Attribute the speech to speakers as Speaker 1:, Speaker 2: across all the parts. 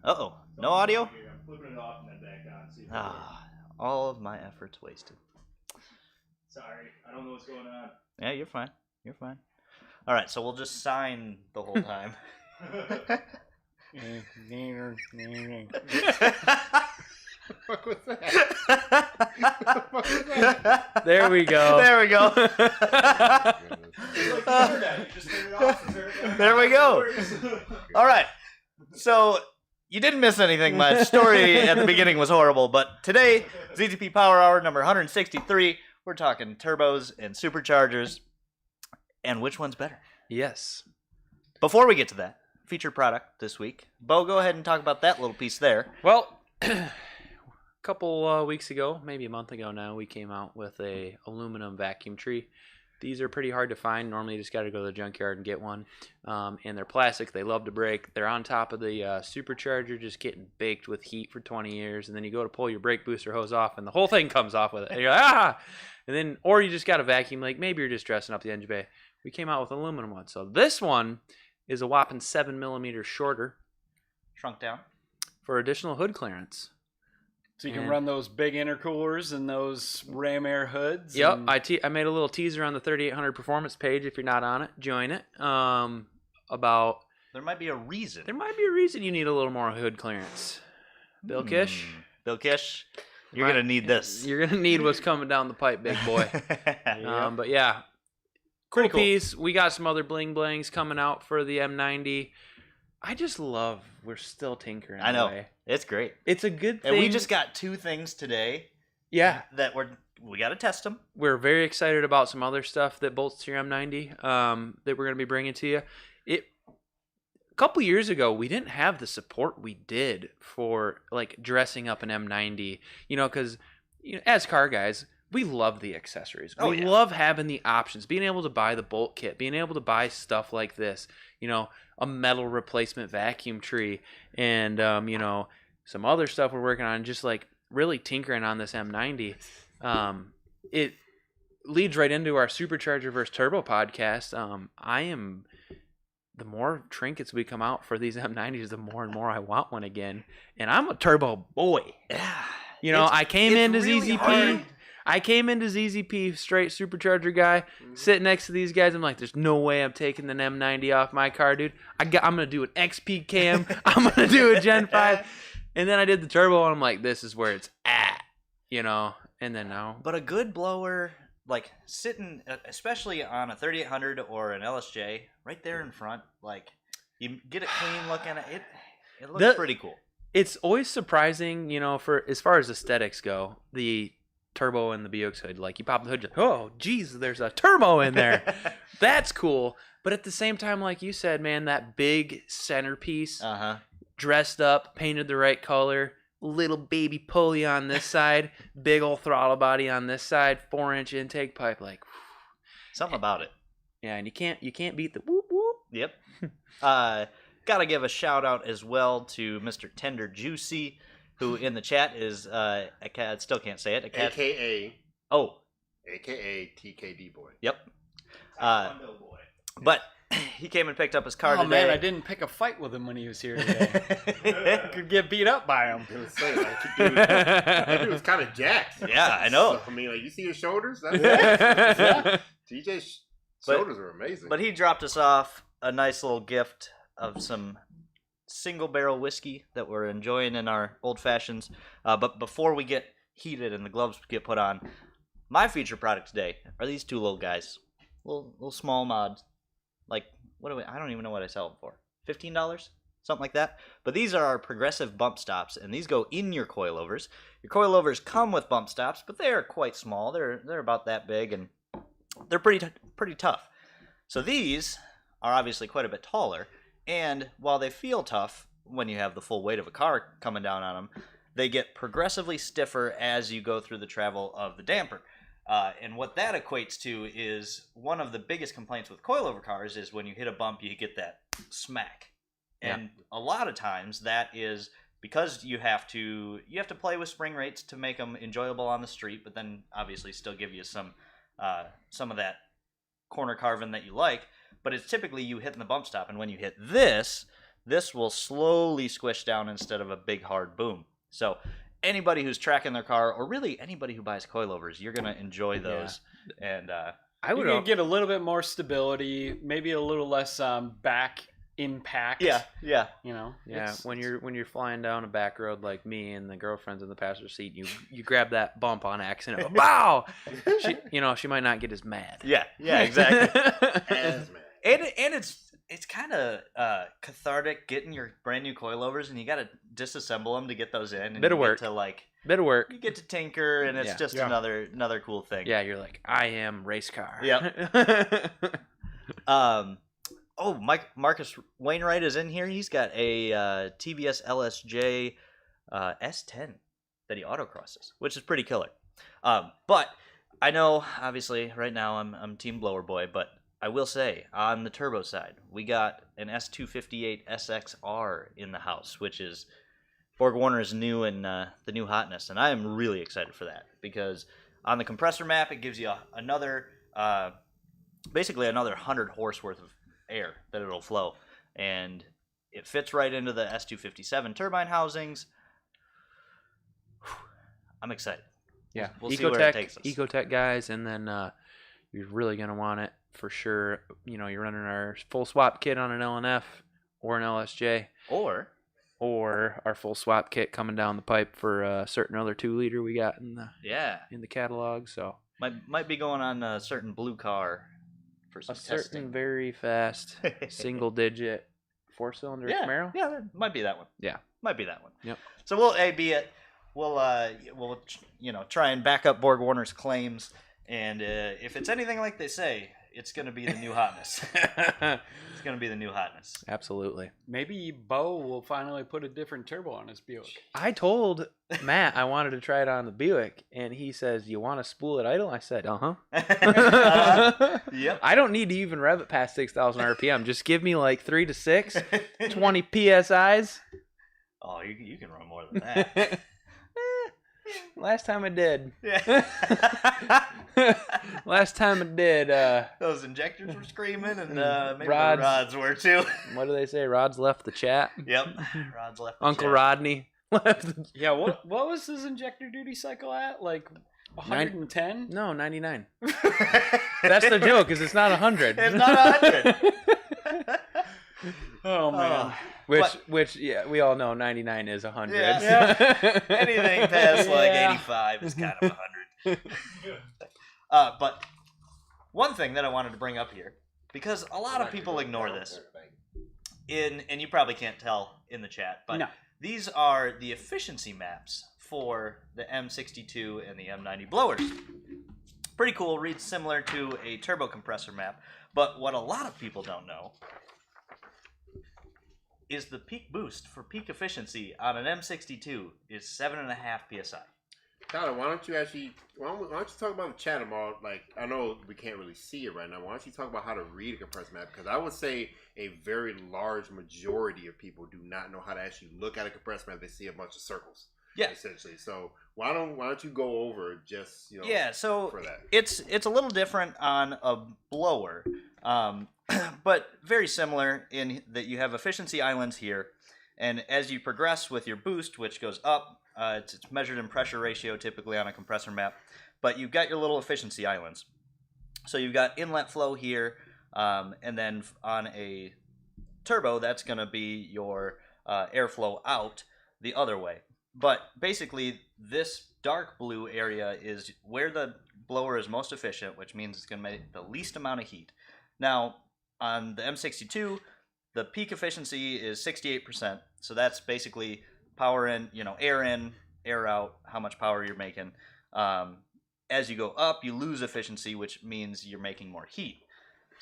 Speaker 1: Uh-oh. No audio?
Speaker 2: I'm flipping it off and then back on. See if
Speaker 1: all of my efforts wasted.
Speaker 2: Sorry, I don't know what's going on.
Speaker 1: Yeah, you're fine. You're fine. All right, so we'll just sign the whole time.
Speaker 3: What was that? What was that?
Speaker 4: There we go.
Speaker 1: There we go. There we go. All right. So you didn't miss anything. My story at the beginning was horrible, but today, ZZP Power Hour number 163, we're talking turbos and superchargers, and which one's better.
Speaker 4: Yes.
Speaker 1: Before we get to that, featured product this week. Bo, go ahead and talk about that little piece there.
Speaker 4: Well, a couple weeks ago, maybe a month ago now, we came out with a aluminum vacuum tree. These are pretty hard to find. Normally, you just got to go to the junkyard and get one. And they're plastic. They love to break. They're on top of the supercharger, just getting baked with heat for 20 years. And then you go to pull your brake booster hose off, and the whole thing comes off with it. And you're like, ah! And then, or you just got a vacuum. Like maybe you're just dressing up the engine bay. We came out with an aluminum one. So this one is a whopping 7 millimeters shorter.
Speaker 1: Shrunk down.
Speaker 4: For additional hood clearance.
Speaker 3: So you can run those big intercoolers and those ram air hoods.
Speaker 4: Yep, I made a little teaser on the 3800 Performance page. If you're not on it, join it. About
Speaker 1: there might be a reason.
Speaker 4: There might be a reason you need a little more hood clearance. Bill Kish?
Speaker 1: Bill Kish, you're going to need this.
Speaker 4: You're going to need what's coming down the pipe, big boy. But yeah, cool piece. We got some other bling blings coming out for the M90. I just love we're still tinkering.
Speaker 1: I know.
Speaker 4: Away.
Speaker 1: It's great.
Speaker 4: It's a good thing.
Speaker 1: And we just got 2 things today.
Speaker 4: Yeah.
Speaker 1: That we got to test them.
Speaker 4: We're very excited about some other stuff that bolts to your M90 that we're going to be bringing to you. A couple years ago, we didn't have the support we did for like dressing up an M90, because as car guys, we love the accessories. We love having the options, being able to buy the bolt kit, being able to buy stuff like this, a metal replacement vacuum tree, and, some other stuff we're working on, just like really tinkering on this M90. It leads right into our Supercharger versus Turbo podcast. The more trinkets we come out for these M90s, the more and more I want one again. And I'm a turbo boy.
Speaker 1: Yeah.
Speaker 4: I came into
Speaker 1: really
Speaker 4: ZZP.
Speaker 1: hard.
Speaker 4: I came into ZZP straight supercharger guy, sitting next to these guys. I'm like, there's no way I'm taking the M90 off my car, dude. I'm going to do an XP cam. I'm going to do a Gen 5. And then I did the turbo, and I'm like, this is where it's at, And then now.
Speaker 1: But a good blower, like sitting, especially on a 3800 or an LSJ, right there in front, like you get it clean looking at it. It looks pretty cool.
Speaker 4: It's always surprising, for as far as aesthetics go, the turbo and the Buick's hood. Like you pop the hood, you're like, oh, geez, there's a turbo in there. That's cool. But at the same time, like you said, man, that big centerpiece, dressed up, painted the right color, little baby pulley on this side, big old throttle body on this side, 4-inch intake pipe, like
Speaker 1: something about it.
Speaker 4: Yeah, and you can't beat the whoop whoop.
Speaker 1: Yep. Gotta give a shout out as well to Mr. Tender Juicy, who in the chat is I still can't say it.
Speaker 3: AKA TKD boy.
Speaker 1: Yep. But he came and picked up his car today.
Speaker 3: Oh man, I didn't pick a fight with him when he was here today. Could get beat up by him.
Speaker 5: That dude was kind of jacked.
Speaker 1: Yeah, I know.
Speaker 5: So, you see his shoulders? Yeah. TJ's shoulders are amazing.
Speaker 1: But he dropped us off a nice little gift of some single barrel whiskey that we're enjoying in our old fashions. But before we get heated and the gloves get put on, my feature product today are these 2 little guys, little small mods. Like I don't even know what I sell them for. $15, something like that. But these are our progressive bump stops, and these go in your coilovers. Your coilovers come with bump stops, but they are quite small. They're about that big, and they're pretty tough. So these are obviously quite a bit taller. And while they feel tough when you have the full weight of a car coming down on them, they get progressively stiffer as you go through the travel of the damper. And what that equates to is one of the biggest complaints with coilover cars is when you hit a bump, you get that smack. And a lot of times that is because you have to play with spring rates to make them enjoyable on the street, but then obviously still give you some of that corner carving that you like. But it's typically you hitting the bump stop, and when you hit this, this will slowly squish down instead of a big hard boom. So anybody who's tracking their car, or really anybody who buys coilovers, you're going to enjoy those. Yeah. And
Speaker 3: I would get a little bit more stability, maybe a little less back impact.
Speaker 1: Yeah.
Speaker 3: You know.
Speaker 4: Yeah, when you're flying down a back road like me and the girlfriend's in the passenger seat, you grab that bump on accident. Wow. She might not get as mad.
Speaker 1: Yeah, exactly.
Speaker 5: As mad.
Speaker 1: And it's kind of cathartic getting your brand new coilovers, and you got to disassemble them to get those in. And
Speaker 4: Bit of work. Bit of work.
Speaker 1: You get to tinker, and it's just another cool thing.
Speaker 4: Yeah, you're like, I am race car.
Speaker 1: Yep. Marcus Wainwright is in here. He's got a TVS LSJ S10 that he autocrosses, which is pretty killer. But I know, obviously, right now I'm Team Blower Boy, but I will say, on the turbo side, we got an S258 SXR in the house, which is Borg Warner's new and the new hotness, and I am really excited for that, because on the compressor map, it gives you basically another 100 horse worth of air that it'll flow, and it fits right into the S257 turbine housings. I'm excited.
Speaker 4: Yeah,
Speaker 1: we'll see where it takes us.
Speaker 4: Ecotech guys, and then you're really gonna want it for sure. You're running our full swap kit on an LNF or an LSJ,
Speaker 1: or
Speaker 4: our full swap kit coming down the pipe for a certain other 2-liter we got in the catalog. So
Speaker 1: might be going on a certain blue car for some testing.
Speaker 4: Certain very fast single digit 4-cylinder Camaro.
Speaker 1: Yeah, that might be that one.
Speaker 4: Yeah,
Speaker 1: might be that one.
Speaker 4: Yep.
Speaker 1: So we'll try and back up Borg Warner's claims, and if it's anything like they say, it's going to be the new hotness. It's going to be the new hotness.
Speaker 4: Absolutely.
Speaker 3: Maybe Bo will finally put a different turbo on his Buick.
Speaker 4: I told Matt I wanted to try it on the Buick, and he says, "You want to spool it idle?" I said, "Uh-huh."
Speaker 1: Yep.
Speaker 4: I don't need to even rev it past 6,000 RPM. Just give me like 3 to 6, 20 PSIs.
Speaker 1: Oh, you can run more than that.
Speaker 4: Last time I did.
Speaker 1: Yeah.
Speaker 4: Last time I did.
Speaker 1: Those injectors were screaming, and maybe
Speaker 4: rods.
Speaker 1: the rods were too.
Speaker 4: What do they say? Rod's left the chat.
Speaker 1: Yep. Rod's left the
Speaker 4: Uncle
Speaker 1: chat.
Speaker 4: Rodney left.
Speaker 3: Yeah, what was his injector duty cycle at? Like 110?
Speaker 4: No, 99. That's the joke, because it's not 100.
Speaker 1: It's not 100.
Speaker 3: Oh man.
Speaker 4: Which we all know 99 is 100.
Speaker 1: Yeah. Anything past like 85 is kind of 100. But one thing that I wanted to bring up here, because a lot of people ignore this, and you probably can't tell in the chat, but these are the efficiency maps for the M62 and the M90 blowers. Pretty cool, reads similar to a turbo compressor map, but what a lot of people don't know is the peak boost for peak efficiency on an M62 is 7.5 PSI.
Speaker 5: Tyler, why don't you talk about the chat tomorrow? Like, I know we can't really see it right now. Why don't you talk about how to read a compressor map? Because I would say a very large majority of people do not know how to actually look at a compressor map. They see a bunch of circles. Yeah, essentially. So why don't you go over just
Speaker 1: so
Speaker 5: for that?
Speaker 1: It's a little different on a blower. But very similar in that you have efficiency islands here, and as you progress with your boost, which goes up, it's measured in pressure ratio typically on a compressor map, but you've got your little efficiency islands. So you've got inlet flow here, and then on a turbo, that's going to be your airflow out the other way. But basically, this dark blue area is where the blower is most efficient, which means it's going to make the least amount of heat. Now, on the M62, the peak efficiency is 68%. So that's basically power in, air out, how much power you're making. As you go up, you lose efficiency, which means you're making more heat.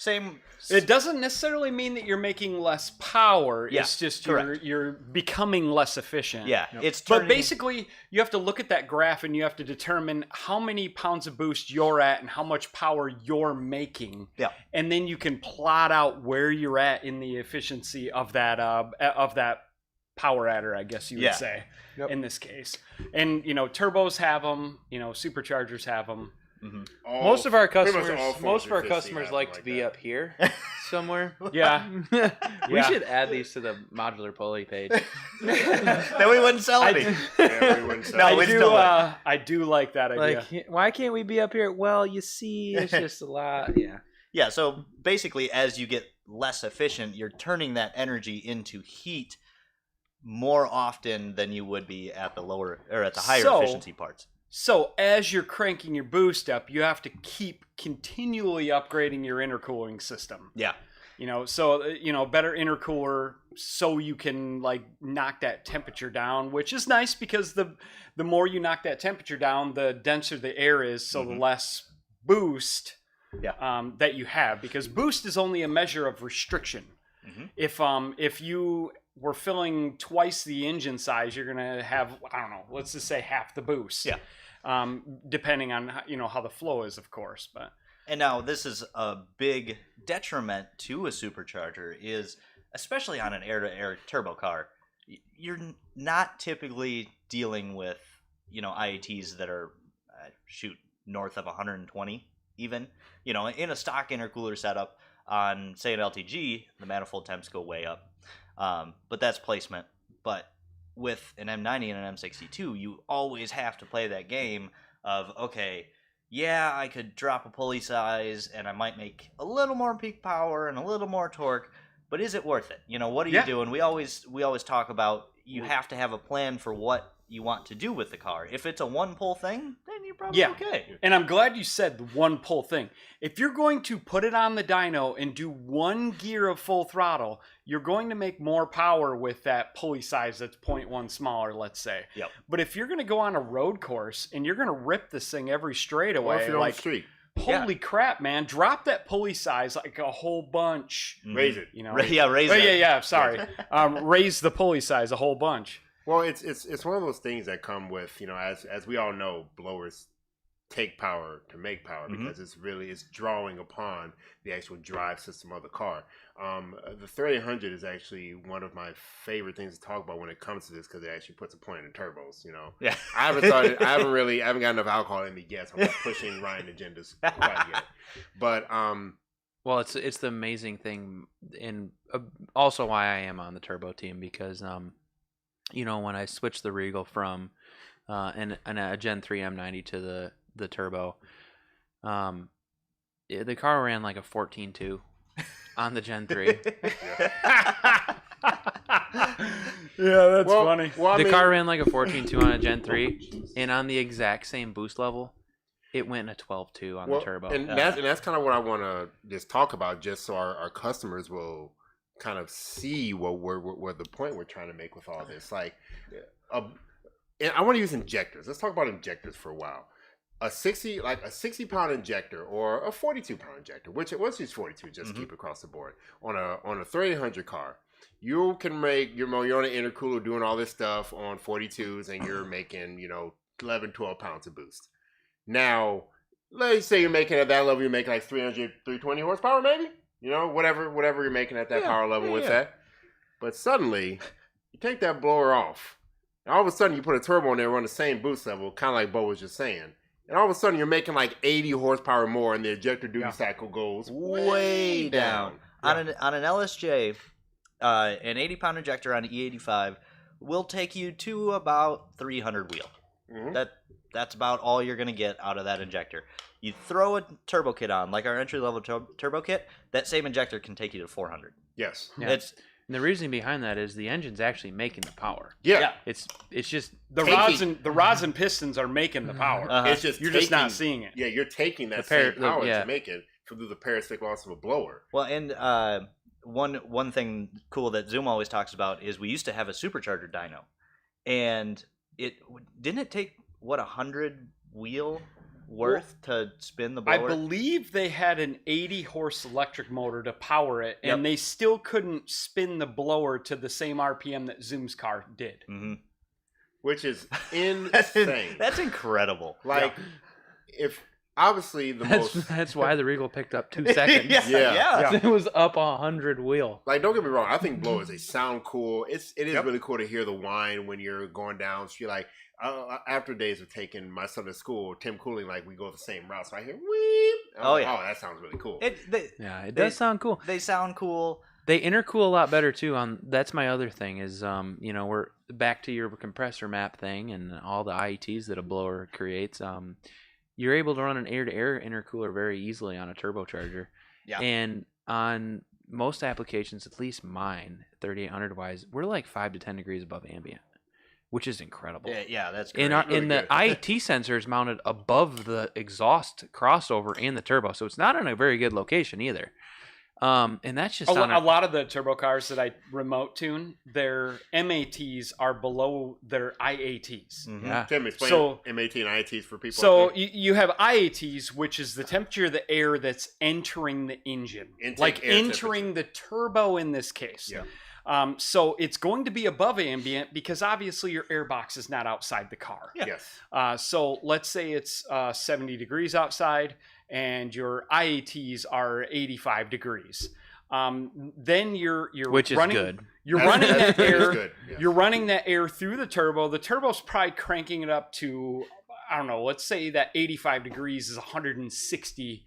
Speaker 3: It doesn't necessarily mean that you're making less power.
Speaker 1: Yeah,
Speaker 3: it's just
Speaker 1: correct.
Speaker 3: you're becoming less efficient.
Speaker 1: Yeah,
Speaker 3: But basically, you have to look at that graph and you have to determine how many pounds of boost you're at and how much power you're making.
Speaker 1: Yeah.
Speaker 3: And then you can plot out where you're at in the efficiency of that power adder, I guess you would say, in this case. And turbos have them. Superchargers have them.
Speaker 1: Mm-hmm.
Speaker 4: Most of our customers like to be up here. somewhere.
Speaker 3: Yeah.
Speaker 4: We
Speaker 3: Yeah.
Speaker 4: should add these to the modular pulley page.
Speaker 1: Then we wouldn't sell any.
Speaker 5: Yeah, we wouldn't sell
Speaker 1: No,
Speaker 5: it.
Speaker 1: we still would.
Speaker 3: I do like that idea.
Speaker 4: Like, why can't we be up here? Well, you see, it's just a lot. Yeah.
Speaker 1: Yeah, so basically, as you get less efficient, you're turning that energy into heat more often than you would be at the lower or at the higher efficiency parts.
Speaker 3: So as you're cranking your boost up, you have to keep continually upgrading your intercooling system.
Speaker 1: Yeah.
Speaker 3: So better intercooler so you can like knock that temperature down, which is nice because the more you knock that temperature down, the denser the air is, so the less boost that you have, because boost is only a measure of restriction. If you were filling twice the engine size, you're gonna have, I don't know, let's just say half the boost.
Speaker 1: Yeah.
Speaker 3: Depending on how the flow is, of course. But
Speaker 1: And now this is a big detriment to a supercharger, is especially on an air-to-air turbo car, you're not typically dealing with IATs that are north of 120 even. In a stock intercooler setup on, say, an LTG, the manifold temps go way up. But that's placement. But with an M90 and an M62, you always have to play that game of, okay, yeah, I could drop a pulley size and I might make a little more peak power and a little more torque, but is it worth it? What are you doing? We always talk about you have to have a plan for what you want to do with the car. If it's a one pull thing, then you're probably okay.
Speaker 3: And I'm glad you said the one pull thing. If you're going to put it on the dyno and do one gear of full throttle, you're going to make more power with that pulley size that's 0.1 smaller, let's say.
Speaker 1: Yep.
Speaker 3: But if you're going to go on a road course and you're going to rip this thing every straightaway,
Speaker 5: Or if you're on the street,
Speaker 3: holy crap, man, drop that pulley size like a whole bunch.
Speaker 5: raise it.
Speaker 1: Raise it.
Speaker 3: Yeah, sorry. Raise the pulley size a whole bunch.
Speaker 5: Well, it's one of those things that come with, as we all know, blowers take power to make power, because it's drawing upon the actual drive system of the car. The 3800 is actually one of my favorite things to talk about when it comes to this, because it actually puts a point in turbos.
Speaker 1: Yeah.
Speaker 5: I haven't got enough alcohol in me yet, so I'm not pushing Ryan agendas quite yet. But
Speaker 4: well, it's the amazing thing, and also why I am on the turbo team, because when I switched the Regal from a Gen 3 M90 to the turbo, the car ran like a 14.2 on the Gen 3.
Speaker 3: Yeah, that's funny.
Speaker 5: Well,
Speaker 4: The car ran like a 14.2 on a Gen 3, and on the exact same boost level, it went in a 12.2 on the turbo.
Speaker 5: And that's kind of what I want to just talk about, just so our customers will kind of see what the point we're trying to make with all this. Like, and I want to use injectors. Let's talk about injectors for a while. A 60-pound injector or a 42-pound injector, let's use 42 just to keep it across the board. On a 3800 car, you can make you're on an intercooler doing all this stuff on 42s, and you're making 11, 12 pounds of boost. Now, let's say you're making at that level, you're making like 300, 320 horsepower, maybe. Whatever you're making at that power level with that. But suddenly, you take that blower off, and all of a sudden you put a turbo in there, run the same boost level, kind of like Bo was just saying. And all of a sudden you're making like 80 horsepower more, and the ejector duty cycle goes way down.
Speaker 1: On an LSJ, an 80-pound injector on an E85 will take you to about 300 wheel. That's about all you're going to get out of that injector. You throw a turbo kit on, like our entry-level turbo kit, that same injector can take you to 400.
Speaker 5: Yes.
Speaker 4: Yeah. And the reason behind that is the engine's actually making the power.
Speaker 5: Yeah.
Speaker 4: It's just
Speaker 3: The rods and pistons are making the power.
Speaker 5: It's just
Speaker 3: you're just not seeing it.
Speaker 5: Yeah, you're taking that same power to make it through the parasitic loss of a blower.
Speaker 1: Well, and one thing cool that Zoom always talks about is we used to have a supercharger dyno, and it take 100 wheel worth to spin the blower?
Speaker 3: I believe they had an 80 horse electric motor to power it, and they still couldn't spin the blower to the same RPM that Zoom's car did.
Speaker 5: Which is insane.
Speaker 1: That's incredible.
Speaker 5: Like, if obviously
Speaker 4: that's why the Regal picked up 2 seconds.
Speaker 1: Yeah.
Speaker 4: It was up 100 wheel.
Speaker 5: Like, don't get me wrong, I think blowers, they sound cool. It is really cool to hear the whine when you're going down. So you're like, after days of taking my son to school, Tim Cooling, like we go the same route. So I hear weep.
Speaker 1: Oh, yeah.
Speaker 5: Oh, that sounds really cool.
Speaker 4: It does sound cool.
Speaker 1: They sound cool.
Speaker 4: They intercool a lot better too. That's my other thing is we're back to your compressor map thing and all the IETs that a blower creates. You're able to run an air-to-air intercooler very easily on a turbocharger.
Speaker 1: Yeah.
Speaker 4: And on most applications, at least mine, 3800 wise, we're like 5 to 10 degrees above ambient, which is incredible.
Speaker 1: Yeah, that's great.
Speaker 4: And the IET sensor is mounted above the exhaust crossover and the turbo, so it's not in a very good location either. And that's just
Speaker 3: a lot of the turbo cars that I remote tune, their MATs are below their IATs.
Speaker 1: Mhm.
Speaker 4: Yeah.
Speaker 5: Tim, explain MAT and IATs for people.
Speaker 3: So you have IATs, which is the temperature of the air that's entering the engine,
Speaker 5: Intake air
Speaker 3: entering the turbo in this case.
Speaker 5: Yeah.
Speaker 3: So it's going to be above ambient because obviously your air box is not outside the car.
Speaker 1: Yeah.
Speaker 5: Yes.
Speaker 3: So let's say it's 70 degrees outside and your IATs are 85 degrees. Then you're
Speaker 4: which is
Speaker 3: running,
Speaker 4: good.
Speaker 3: You're running that air.
Speaker 5: Good. Yes.
Speaker 3: You're running that air through the turbo. The turbo's probably cranking it up to, I don't know, let's say that 85 degrees is 160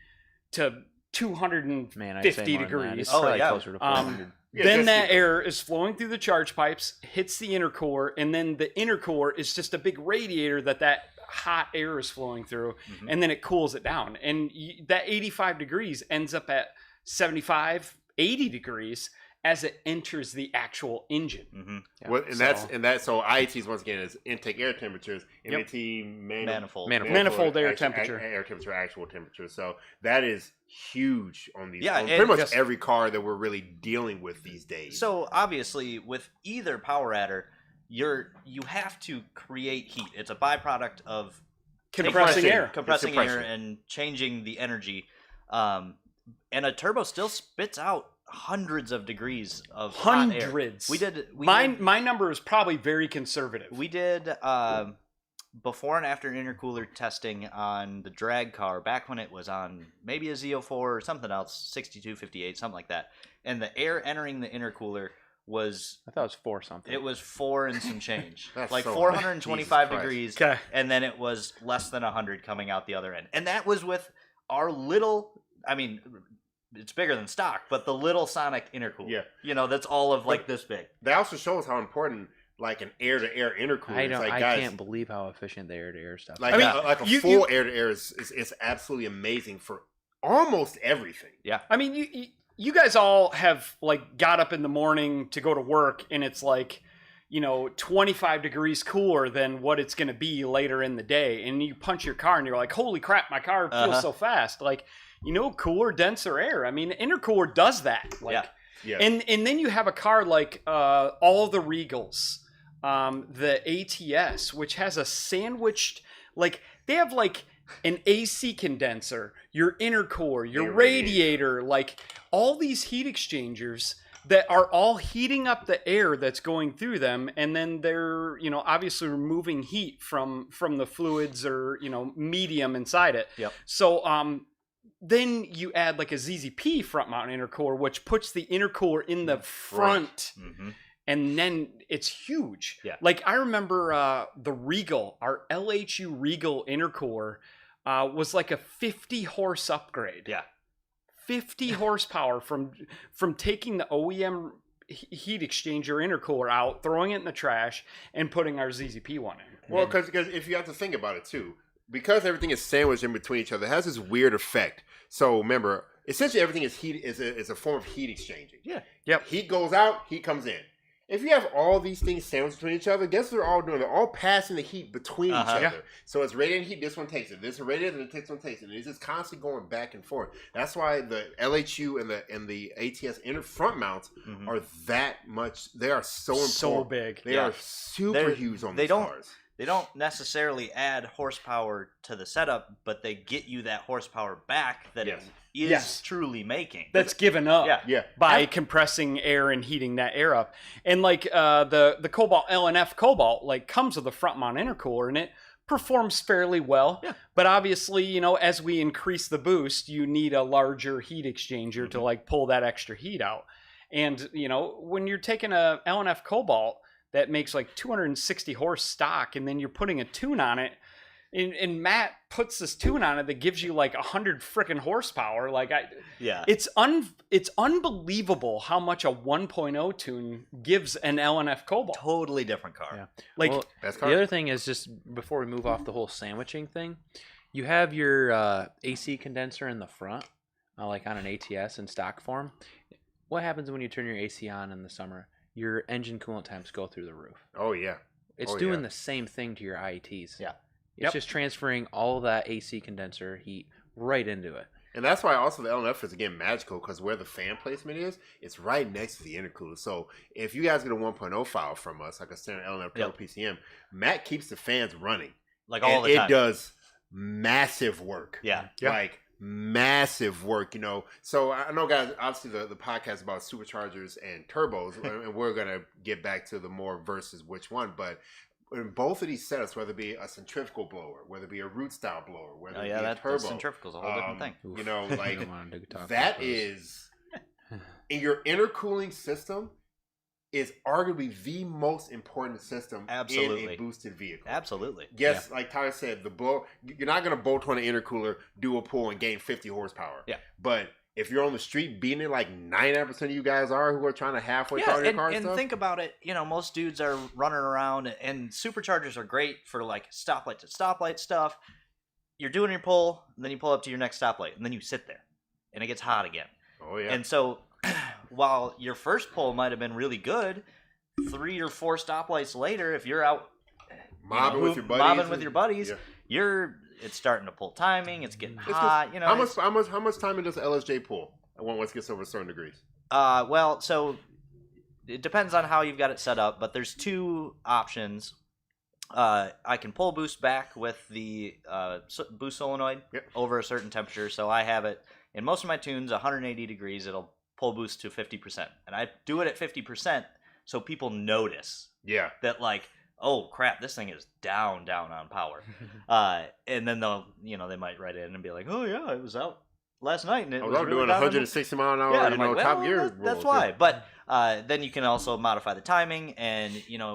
Speaker 3: to 250
Speaker 4: Man, I'd say more than that.
Speaker 3: degrees.
Speaker 4: It's probably
Speaker 1: yeah.
Speaker 4: closer to 400.
Speaker 3: Then that air is flowing through the charge pipes, hits the intercooler, and then the intercooler is just a big radiator that hot air is flowing through, and then it cools it down. And that 85 degrees ends up at 75, 80 degrees as it enters the actual engine.
Speaker 1: Mm-hmm.
Speaker 3: Yeah,
Speaker 5: So IETs once again is intake air temperatures, MAT
Speaker 1: Manifold.
Speaker 3: Manifold air
Speaker 5: actual,
Speaker 3: temperature.
Speaker 5: air temperature, actual temperature. So that is huge on these.
Speaker 1: Yeah,
Speaker 5: on
Speaker 1: and
Speaker 5: pretty much
Speaker 1: just-
Speaker 5: every car that we're really dealing with these days.
Speaker 1: So obviously, with either power adder, you have to create heat. It's a byproduct of
Speaker 3: Compressing air.
Speaker 1: compressing
Speaker 5: It's
Speaker 1: air,
Speaker 5: compression.
Speaker 1: and changing the energy. And a turbo still spits out hundreds of degrees of hot air.
Speaker 3: Hundreds.
Speaker 1: My
Speaker 3: My number is probably very conservative.
Speaker 1: We did before and after intercooler testing on the drag car back when it was on maybe a Z04 or something else, 6258, something like that. And the air entering the intercooler was
Speaker 4: I thought it was 4 something.
Speaker 1: it was 4 and some change,
Speaker 5: That's
Speaker 1: like
Speaker 5: so
Speaker 1: 425
Speaker 5: Jesus
Speaker 1: degrees,
Speaker 3: Okay.
Speaker 1: and then it was less than 100 coming out the other end. And that was with our little, I mean, it's bigger than stock, but the little Sonic intercooler.
Speaker 5: Yeah.
Speaker 1: That's all of like this big.
Speaker 5: That also shows how important like an air-to-air intercooler is. Like, guys,
Speaker 4: can't believe how efficient the air-to-air stuff
Speaker 5: like,
Speaker 4: is.
Speaker 5: like a full air-to-air is absolutely amazing for almost everything.
Speaker 1: Yeah.
Speaker 3: I mean, you guys all have like got up in the morning to go to work and it's like, 25 degrees cooler than what it's going to be later in the day. And you punch your car and you're like, holy crap, my car feels so fast. Like, cooler, denser air. I mean, intercooler does that. Like,
Speaker 5: Yeah.
Speaker 3: And then you have a car like all the Regals, the ATS, which has a sandwiched, like they have like an AC condenser, your intercooler, your radiator, like all these heat exchangers that are all heating up the air that's going through them, and then they're obviously removing heat from the fluids or medium inside it.
Speaker 1: Yep.
Speaker 3: So then you add like a ZZP front mount intercooler, which puts the intercooler in the front.
Speaker 1: Mm-hmm.
Speaker 3: And then it's huge.
Speaker 1: Yeah.
Speaker 3: Like I remember the Regal, our LHU Regal intercooler was like a 50 horse upgrade.
Speaker 1: Yeah.
Speaker 3: 50 horsepower from taking the OEM heat exchanger intercooler out, throwing it in the trash, and putting our ZZP one in.
Speaker 5: Well, because if you have to think about it too, because everything is sandwiched in between each other, it has this weird effect. So remember, essentially everything is heat is a form of heat exchanging.
Speaker 1: Yeah.
Speaker 3: Yep.
Speaker 5: Heat goes out, heat comes in. If you have all these things sandwiched between each other, guess what they're all doing? They're all passing the heat between each other.
Speaker 3: Yeah.
Speaker 5: So it's radiating heat, this one takes it. This radiator, and this one takes it. And it's just constantly going back and forth. That's why the LHU and the ATS front mounts are that much. They are so important.
Speaker 3: So big.
Speaker 5: They are super huge on these cars.
Speaker 1: They don't necessarily add horsepower to the setup, but they get you that horsepower back that it is truly making.
Speaker 3: That's given up
Speaker 5: Yeah.
Speaker 3: by compressing air and heating that air up. And like the Cobalt LNF Cobalt like comes with a front mount intercooler and it performs fairly well.
Speaker 1: Yeah.
Speaker 3: But obviously, as we increase the boost, you need a larger heat exchanger to like pull that extra heat out. And, when you're taking a LNF Cobalt, that makes like 260 horse stock, and then you're putting a tune on it. And Matt puts this tune on it that gives you like 100 freaking horsepower. Like it's unbelievable how much a 1.0 tune gives an LNF Cobalt.
Speaker 1: Totally different car.
Speaker 4: Yeah.
Speaker 3: Like
Speaker 4: Well,
Speaker 5: Best
Speaker 4: the
Speaker 5: car.
Speaker 4: other thing is, just before we move off the whole sandwiching thing, you have your AC condenser in the front, like on an ATS in stock form. What happens when you turn your AC on in the summer? Your engine coolant temps go through the roof.
Speaker 5: Oh yeah.
Speaker 4: It's
Speaker 5: Oh,
Speaker 4: doing
Speaker 5: yeah.
Speaker 4: the same thing to your IETs.
Speaker 1: Yeah.
Speaker 4: It's just transferring all that AC condenser heat right into it.
Speaker 5: And that's why also the LNF is, again, magical, because where the fan placement is, it's right next to the intercooler. So if you guys get a 1.0 file from us, like a standard LNF Pro PCM, Matt keeps the fans running.
Speaker 1: Like all
Speaker 5: and
Speaker 1: the time.
Speaker 5: it does massive work.
Speaker 1: Yeah.
Speaker 5: Like massive work, So I know, guys, obviously the podcast about superchargers and turbos, and we're going to get back to the more versus which one, but in both of these setups, whether it be a centrifugal blower, whether it be a root style blower, whether it be a turbo,
Speaker 1: centrifugal's a whole different thing.
Speaker 5: Like
Speaker 4: don't wanna talk
Speaker 5: that
Speaker 4: about those.
Speaker 5: is in your intercooling system is arguably the most important system in a boosted vehicle.
Speaker 1: Absolutely.
Speaker 5: Yes, like Tyler said, you're not going to bolt on an intercooler, do a pull, and gain 50 horsepower.
Speaker 1: Yeah.
Speaker 5: But if you're on the street beating it like 99% of you guys are who are trying to halfway charge your car
Speaker 1: and
Speaker 5: stuff.
Speaker 1: think about it, most dudes are running around, and superchargers are great for like stoplight to stoplight stuff. You're doing your pull, and then you pull up to your next stoplight, and then you sit there, and it gets hot again.
Speaker 5: Oh yeah.
Speaker 1: And so, while your first pull might have been really good, 3 or 4 stoplights later, if you're out
Speaker 5: mobbing with your buddies,
Speaker 1: yeah. It's starting to pull timing. It's getting hot.
Speaker 5: How much timing does LSJ pull once it gets over a certain degrees?
Speaker 1: Well, so it depends on how you've got it set up, but there's 2 options. I can pull boost back with the boost solenoid over a certain temperature. So I have it in most of my tunes, 180 degrees. It'll pull boost to 50%, and I do it at 50% so people notice.
Speaker 5: Yeah.
Speaker 1: That like, oh crap, this thing is down on power. And then they might write in and be like, oh yeah, it was out last night and it was really
Speaker 5: doing
Speaker 1: down
Speaker 5: 160 mile an hour, top gear.
Speaker 1: That's why. But then you can also modify the timing, and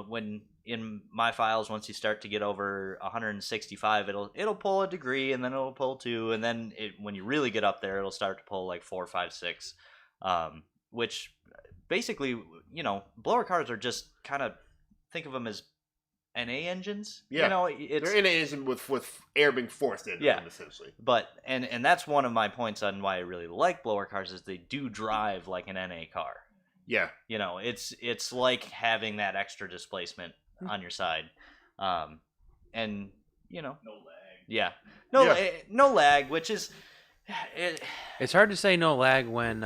Speaker 1: when in my files, once you start to get over 165, it'll pull a degree, and then it'll pull 2, and then when you really get up there, it'll start to pull like 4, 5, 6, which basically, blower cars are just kind of, think of them as NA engines.
Speaker 5: Yeah,
Speaker 1: they're
Speaker 5: NA engine with air being forced into them, essentially.
Speaker 1: But and that's one of my points on why I really like blower cars, is they do drive like an NA car.
Speaker 5: Yeah,
Speaker 1: it's like having that extra displacement on your side, and
Speaker 2: no lag.
Speaker 1: Yeah, no lag, which is
Speaker 4: It's hard to say no lag when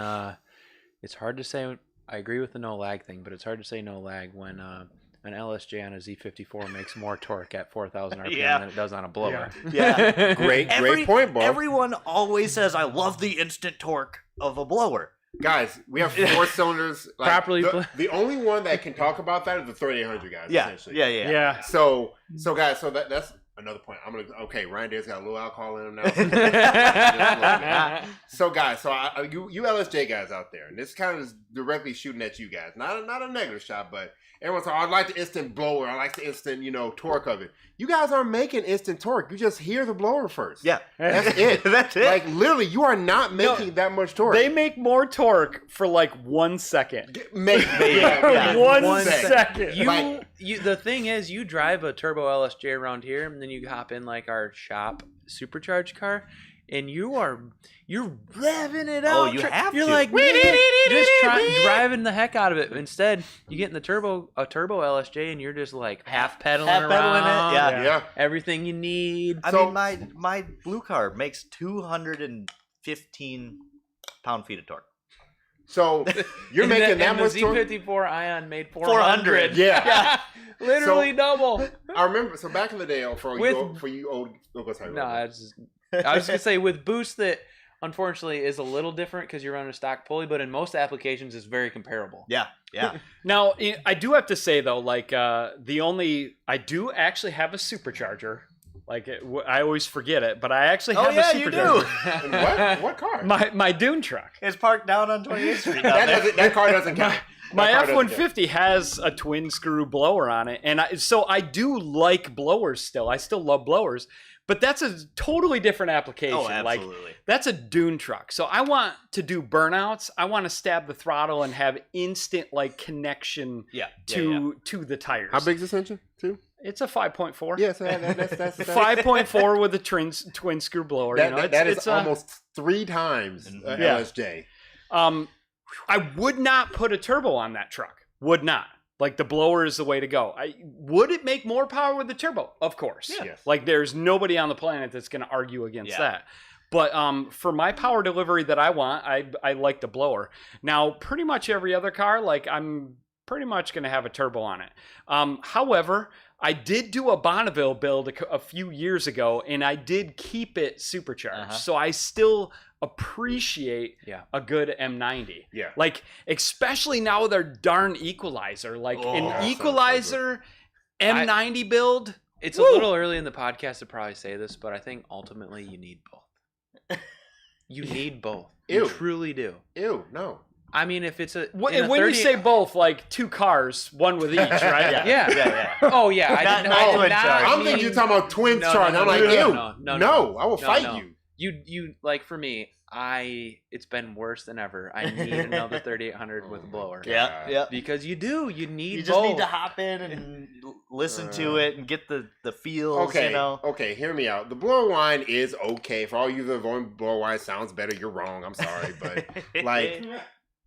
Speaker 4: it's hard to say. I agree with the no lag thing, but it's hard to say no lag when an LSJ on a Z54 makes more torque at 4,000 RPM than it does on a blower.
Speaker 1: Yeah.
Speaker 5: Great point, Bob.
Speaker 1: Everyone always says, I love the instant torque of a blower.
Speaker 5: Guys, we have 4 cylinders. Like,
Speaker 4: Properly
Speaker 5: the only one that can talk about that is the 3800 guys. Essentially.
Speaker 1: Yeah.
Speaker 5: So guys, that's another point. Okay, Ryan Dare's got a little alcohol in him now. So guys, you LSJ guys out there, and this kind of is directly shooting at you guys. Not a negative shot, but everyone's like, I like the instant blower. I like the instant, torque of it. You guys aren't making instant torque. You just hear the blower first.
Speaker 1: Yeah.
Speaker 5: That's it.
Speaker 1: That's it.
Speaker 5: Like, literally, you are not making that much torque.
Speaker 3: They make more torque for like 1 second.
Speaker 5: Yeah.
Speaker 3: 1 second.
Speaker 4: The thing is, you drive a turbo LSJ around here, and then you hop in like our shop supercharged car, and you're revving it out.
Speaker 1: Oh, you have
Speaker 4: You're
Speaker 1: to.
Speaker 4: like, just driving the heck out of it. Instead, you get in a turbo LSJ, and you're just like half pedaling
Speaker 1: Half pedaling
Speaker 4: around.
Speaker 1: it,
Speaker 5: Yeah.
Speaker 4: Everything you need.
Speaker 1: I mean, my blue car makes 215 pound-feet of torque.
Speaker 5: So you're making that much
Speaker 4: the
Speaker 5: torque.
Speaker 4: Z54 Ion made 400.
Speaker 5: Yeah.
Speaker 4: Literally double.
Speaker 5: I remember. So back in the day, for you old.
Speaker 4: No, I was just gonna say with boost that unfortunately is a little different because you're running a stock pulley, but in most applications it's very comparable.
Speaker 1: Yeah.
Speaker 3: Now, I do have to say though, like I do actually have a supercharger Like I always forget it, but I actually have a
Speaker 1: you
Speaker 3: Supercharger.
Speaker 1: do.
Speaker 5: What car?
Speaker 3: My Dune truck.
Speaker 1: It's parked down on 28th Street. down there.
Speaker 5: That car doesn't count.
Speaker 3: My
Speaker 5: That car doesn't
Speaker 3: F-150 has a twin screw blower on it, and so I do like blowers still. I still love blowers, but that's a totally different application.
Speaker 1: Oh,
Speaker 3: Like
Speaker 1: absolutely.
Speaker 3: that's a Dune truck. So I want to do burnouts. I want to stab the throttle and have instant like connection to the tires.
Speaker 5: How big is this engine? 2?
Speaker 3: It's a 5.4.
Speaker 5: Yes, that's
Speaker 3: 5.4 with a twin screw blower.
Speaker 5: That is almost 3 times LSJ.
Speaker 3: I would not put a turbo on that truck. Would not. Like the blower is the way to go. Would it make more power with the turbo? Of course.
Speaker 5: Yeah. Yes.
Speaker 3: Like there's nobody on the planet that's going to argue against that. But for my power delivery that I want, I like the blower. Now, pretty much every other car, like I'm pretty much going to have a turbo on it. However, I did do a Bonneville build a few years ago, and I did keep it supercharged. So I still appreciate a good M90.
Speaker 5: Yeah.
Speaker 3: Like, especially now with our darn equalizer. Like, an
Speaker 5: that sounds
Speaker 3: equalizer M90 build.
Speaker 4: It's a little early in the podcast to probably say this, but I think ultimately you need both. You need both. You
Speaker 5: Ew.
Speaker 4: truly do.
Speaker 5: Ew, no.
Speaker 4: I mean, if it's a
Speaker 3: When
Speaker 4: in a
Speaker 3: you
Speaker 4: 30
Speaker 3: say both, like 2 cars, one with each, right?
Speaker 4: Yeah. Oh yeah.
Speaker 1: Not twin charge.
Speaker 5: I'm thinking you're talking about twin charge. I'm like, ew. No, I will fight you.
Speaker 4: You like for me, it's been worse than ever. I need another 3800 with a blower.
Speaker 1: Yeah.
Speaker 4: Because you need
Speaker 1: You just
Speaker 4: both.
Speaker 1: need to hop in and listen to it and get the feels,
Speaker 5: Okay,
Speaker 1: you know?
Speaker 5: okay, hear me out. The blower wine is okay. For all you that are going blower wine sounds better, you're wrong. I'm sorry, but like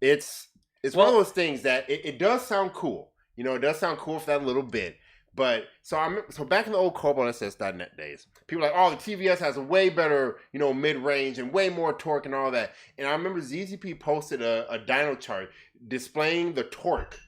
Speaker 5: it's one of those things that it does sound cool. You know, it does sound cool for that little bit. But so back in the old CobaltSS.net days, people were like, oh, the TVS has a way better, mid range and way more torque and all that. And I remember ZZP posted a dyno chart displaying the torque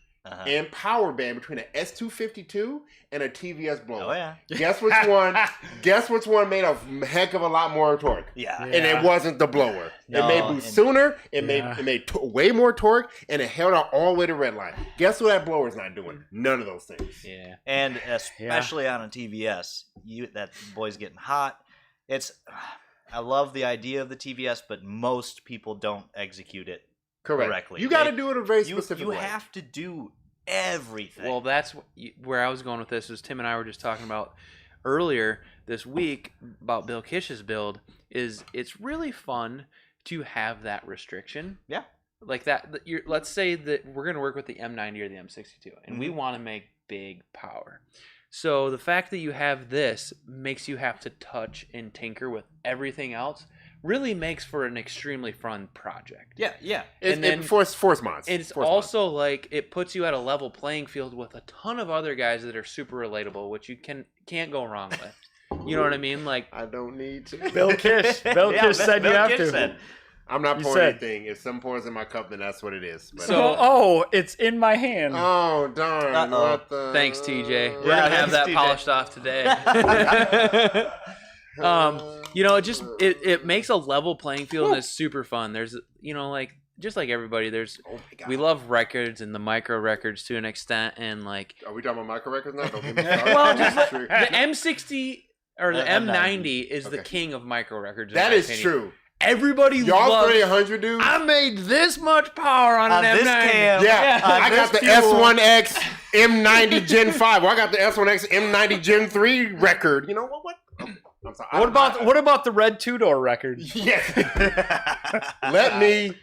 Speaker 5: and power band between an S252 and a TVS blower.
Speaker 1: Oh yeah.
Speaker 5: Guess which one? Guess which one made a heck of a lot more torque?
Speaker 1: Yeah.
Speaker 5: And it wasn't the blower.
Speaker 1: No,
Speaker 5: it made boost sooner. It made way more torque, and it held out all the way to red line. Guess what that blower's not doing? None of those things.
Speaker 4: Yeah.
Speaker 1: And especially on a TVS, that boy's getting hot. I love the idea of the TVS, but most people don't execute it correctly.
Speaker 5: You got to do it a very specific
Speaker 1: You
Speaker 5: way.
Speaker 1: have to do everything.
Speaker 4: Well, that's where I was going with this. Is Tim and I were just talking about earlier this week about Bill Kish's build. It's really fun to have that restriction.
Speaker 1: Yeah.
Speaker 4: Like that. Let's say that we're going to work with the M90 or the M62, and we want to make big power. So the fact that you have this makes you have to touch and tinker with everything else. Really makes for an extremely fun project.
Speaker 1: Yeah.
Speaker 5: And then force mods.
Speaker 4: It's also like it puts you at a level playing field with a ton of other guys that are super relatable, which you can't go wrong with. You know what I mean? Like
Speaker 5: I don't need to.
Speaker 3: Bill Kish. Bill Kish said you have to.
Speaker 5: I'm not
Speaker 3: You
Speaker 5: pouring
Speaker 3: said-
Speaker 5: anything. If some pours in my cup, then that's what it is. But,
Speaker 3: So, it's in my hand.
Speaker 5: oh darn!
Speaker 1: Uh-oh.
Speaker 5: What the?
Speaker 4: thanks, TJ. We're
Speaker 1: Yeah,
Speaker 4: gonna have
Speaker 1: thanks,
Speaker 4: that
Speaker 1: TJ.
Speaker 4: polished off today. It makes a level playing field and it's super fun. There's just like everybody,
Speaker 5: Oh my God.
Speaker 4: we love records and the micro records to an extent, and like
Speaker 5: Are we talking about micro records now? Don't get me started.
Speaker 4: well, just
Speaker 5: That's
Speaker 4: like,
Speaker 5: true.
Speaker 4: the M60 or the
Speaker 1: M90
Speaker 4: M90 is the
Speaker 5: Okay.
Speaker 4: king of micro records. in
Speaker 5: That
Speaker 4: my
Speaker 5: is
Speaker 4: opinion.
Speaker 5: true.
Speaker 4: Everybody
Speaker 5: Y'all
Speaker 4: loves.
Speaker 5: 3800 dudes.
Speaker 4: I made this much power on an
Speaker 1: this
Speaker 4: M90.
Speaker 1: cam.
Speaker 5: Yeah,
Speaker 1: On
Speaker 5: I got the
Speaker 1: this fuel.
Speaker 5: S1X M90 Gen 5. Well, I got the S1X M90 Gen 3 record. You know what? I'm sorry.
Speaker 3: What about the red 2-door record?
Speaker 5: Yes. Let me.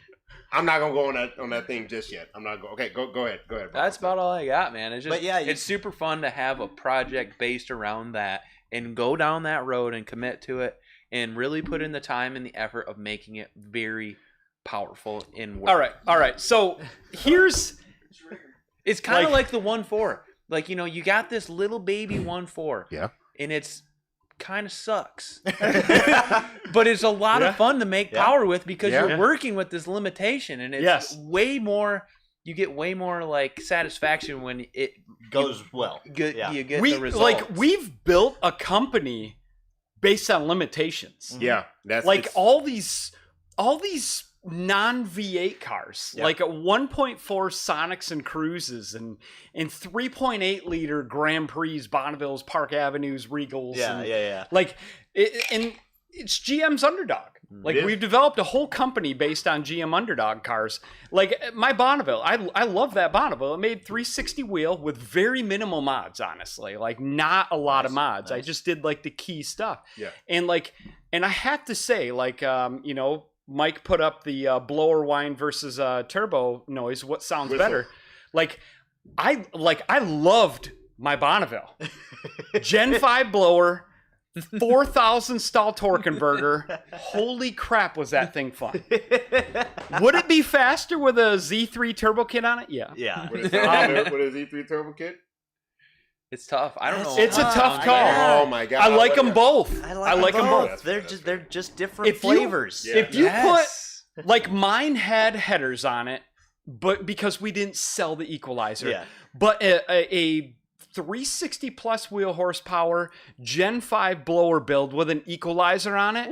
Speaker 5: I'm not gonna go on that thing just yet. I'm not going. Okay, go ahead. Go ahead.
Speaker 4: That's about all I got, man. It's just,
Speaker 1: But yeah,
Speaker 4: it's super fun to have a project based around that and go down that road and commit to it and really put in the time and the effort of making it very powerful in work.
Speaker 3: All right. So here's
Speaker 4: It's kind of
Speaker 3: Like-
Speaker 4: like the 1.4. Like, you got this little baby 1.4.
Speaker 5: Yeah.
Speaker 4: And it's kind of sucks. But it's a lot of fun to make power with because you're working with this limitation, and it's way more. You get way more like satisfaction when it
Speaker 1: Goes well.
Speaker 4: you get the
Speaker 3: we
Speaker 4: results.
Speaker 3: we've built a company based on limitations.
Speaker 5: Yeah, that's
Speaker 3: Like
Speaker 5: it's-
Speaker 3: all these non-V8 cars,
Speaker 1: Yeah.
Speaker 3: like a 1.4 Sonics and Cruises and 3.8 liter Grand Prix, Bonnevilles, Park Avenues, Regals.
Speaker 1: Yeah,
Speaker 3: and,
Speaker 1: yeah.
Speaker 3: Like, and it's GM's Underdog. Like,
Speaker 5: Yeah.
Speaker 3: we've developed a whole company based on GM Underdog cars. Like, my Bonneville, I love that Bonneville. It made 360 wheel with very minimal mods, honestly. Like, not a lot of mods. I just did, like, the key stuff.
Speaker 5: Yeah.
Speaker 3: And, like, and I have to say, like, you know, Mike put up the blower whine versus turbo noise. What sounds
Speaker 5: Whistle.
Speaker 3: better? Like, I loved my Bonneville. Gen 5 blower, 4,000 stall torque converter. Holy crap, was that thing fun? Would it be faster with a Z3 turbo kit on it? Yeah.
Speaker 1: Yeah.
Speaker 5: With a Z3 turbo kit?
Speaker 4: It's tough. I don't know.
Speaker 3: It's a tough call.
Speaker 1: Yeah.
Speaker 5: Oh my god!
Speaker 3: I like them both.
Speaker 1: I
Speaker 3: I like them
Speaker 1: both.
Speaker 3: both.
Speaker 1: They're just different
Speaker 3: If you-
Speaker 1: flavors.
Speaker 5: Yeah.
Speaker 3: If you
Speaker 4: Yes.
Speaker 3: put, like, mine had headers on it, but because we didn't sell the equalizer.
Speaker 1: Yeah.
Speaker 3: But a 360 plus wheel horsepower Gen 5 blower build with an equalizer on it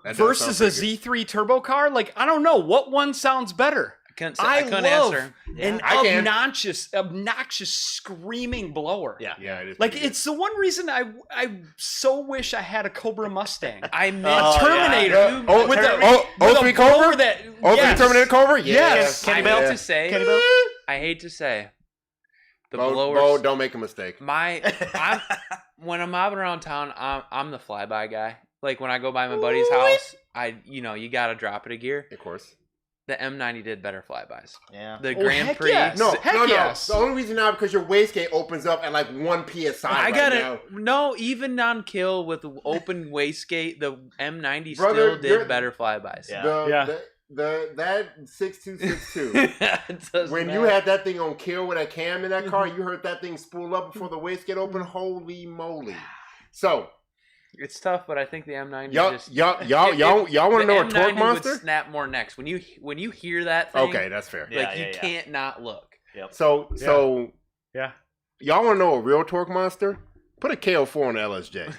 Speaker 5: That does
Speaker 3: versus
Speaker 5: sound
Speaker 3: a
Speaker 5: pretty good.
Speaker 3: Z3 turbo car, like, I don't know what one sounds better.
Speaker 4: I couldn't answer.
Speaker 3: An
Speaker 5: I can.
Speaker 3: obnoxious screaming blower.
Speaker 1: Yeah.
Speaker 5: Yeah, it is.
Speaker 3: Like,
Speaker 5: pretty good.
Speaker 3: it's the one reason I so wish I had a Cobra Mustang.
Speaker 4: I
Speaker 3: A
Speaker 4: meant
Speaker 3: Terminator
Speaker 5: yeah. Oh,
Speaker 3: with
Speaker 5: Terminator.
Speaker 3: a, with a
Speaker 5: 03
Speaker 3: blower
Speaker 5: Cobra?
Speaker 3: that
Speaker 5: Oh,
Speaker 3: yes.
Speaker 5: Terminator Cobra?
Speaker 3: Yes.
Speaker 4: I
Speaker 1: Kenny Bell?
Speaker 4: hate to say.
Speaker 1: Kenny Bell?
Speaker 4: I hate to say. The
Speaker 5: Bo,
Speaker 4: blowers.
Speaker 5: don't make a mistake.
Speaker 4: When I'm mobbing around town, I'm the flyby guy. Like when I go by my buddy's house, you gotta drop it a gear.
Speaker 5: Of course.
Speaker 4: The M90 did better flybys.
Speaker 1: Yeah.
Speaker 4: The
Speaker 3: Oh,
Speaker 4: Grand
Speaker 3: heck
Speaker 4: Prix.
Speaker 3: yes.
Speaker 5: No,
Speaker 3: Heck
Speaker 5: no.
Speaker 3: yes.
Speaker 5: The only reason now because your wastegate opens up at like 1 psi.
Speaker 4: I
Speaker 5: right
Speaker 4: got
Speaker 5: now.
Speaker 4: it. No, even on kill with open wastegate, the M90
Speaker 5: Brother,
Speaker 4: still
Speaker 5: you're-
Speaker 4: did better flybys.
Speaker 1: Yeah.
Speaker 5: That 6262.
Speaker 4: It doesn't
Speaker 5: When you
Speaker 4: matter.
Speaker 5: had that thing on kill with that cam in that car, you heard that thing spool up before the wastegate open. Holy moly! So
Speaker 4: It's tough, but I think the M90
Speaker 5: y'all
Speaker 4: just
Speaker 5: want to know a torque
Speaker 4: M90
Speaker 5: monster?
Speaker 4: would snap more necks when you hear that thing.
Speaker 5: Okay, that's fair.
Speaker 1: Yeah,
Speaker 4: Like you can't not look.
Speaker 5: So
Speaker 3: Yeah.
Speaker 5: y'all want to know a real torque monster? Put a KO4 on the LSJ.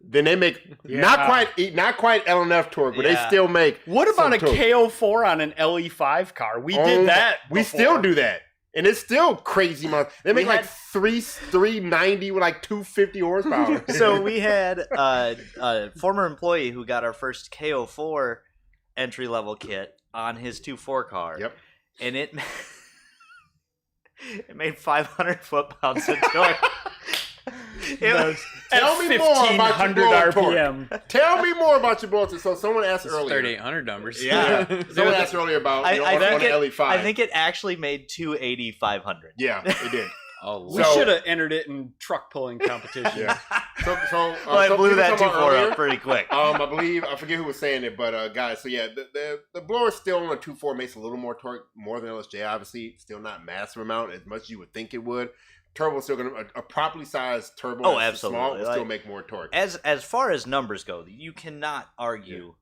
Speaker 5: Then they make not quite LNF torque, but they
Speaker 1: Yeah.
Speaker 5: still make.
Speaker 3: What about
Speaker 5: some
Speaker 3: a
Speaker 5: torque.
Speaker 3: KO4 on an LE5 car? We did that.
Speaker 5: We
Speaker 3: before.
Speaker 5: still do that. And it's still crazy monster. They make
Speaker 1: We
Speaker 5: like
Speaker 1: had-
Speaker 5: 390 with like 250 horsepower.
Speaker 1: So we had a former employee who got our first KO4 entry level kit on his 2.4 car.
Speaker 5: Yep.
Speaker 1: And it made 500 foot-pounds of torque. It was,
Speaker 5: Tell me more about your
Speaker 3: 1500
Speaker 5: blower torque.
Speaker 3: RPM.
Speaker 5: Tell me more about your blower torque. So someone asked
Speaker 4: It's
Speaker 5: earlier.
Speaker 4: 3,800 numbers.
Speaker 1: Yeah.
Speaker 5: Someone asked earlier about
Speaker 1: I
Speaker 5: on
Speaker 1: think
Speaker 5: the
Speaker 1: it,
Speaker 5: LE5.
Speaker 1: I think it actually made 280 500.
Speaker 5: Yeah, it did.
Speaker 4: Oh,
Speaker 3: We
Speaker 5: So-
Speaker 3: should have entered it in truck pulling competition.
Speaker 5: Yeah. So
Speaker 1: Well, I
Speaker 5: so
Speaker 1: blew
Speaker 5: people
Speaker 1: that
Speaker 5: talking about
Speaker 1: 2.4
Speaker 5: earlier,
Speaker 1: up pretty quick.
Speaker 5: I forget who was saying it, but guys, so yeah, the blower still on a 2.4 makes a little more torque, more than LSJ, obviously, still not massive amount as much as you would think it would. Turbo's still gonna a properly sized turbo.
Speaker 1: Oh,
Speaker 5: that's small
Speaker 1: absolutely.
Speaker 5: will still
Speaker 1: Like-
Speaker 5: make more torque.
Speaker 1: As far as numbers go, you cannot argue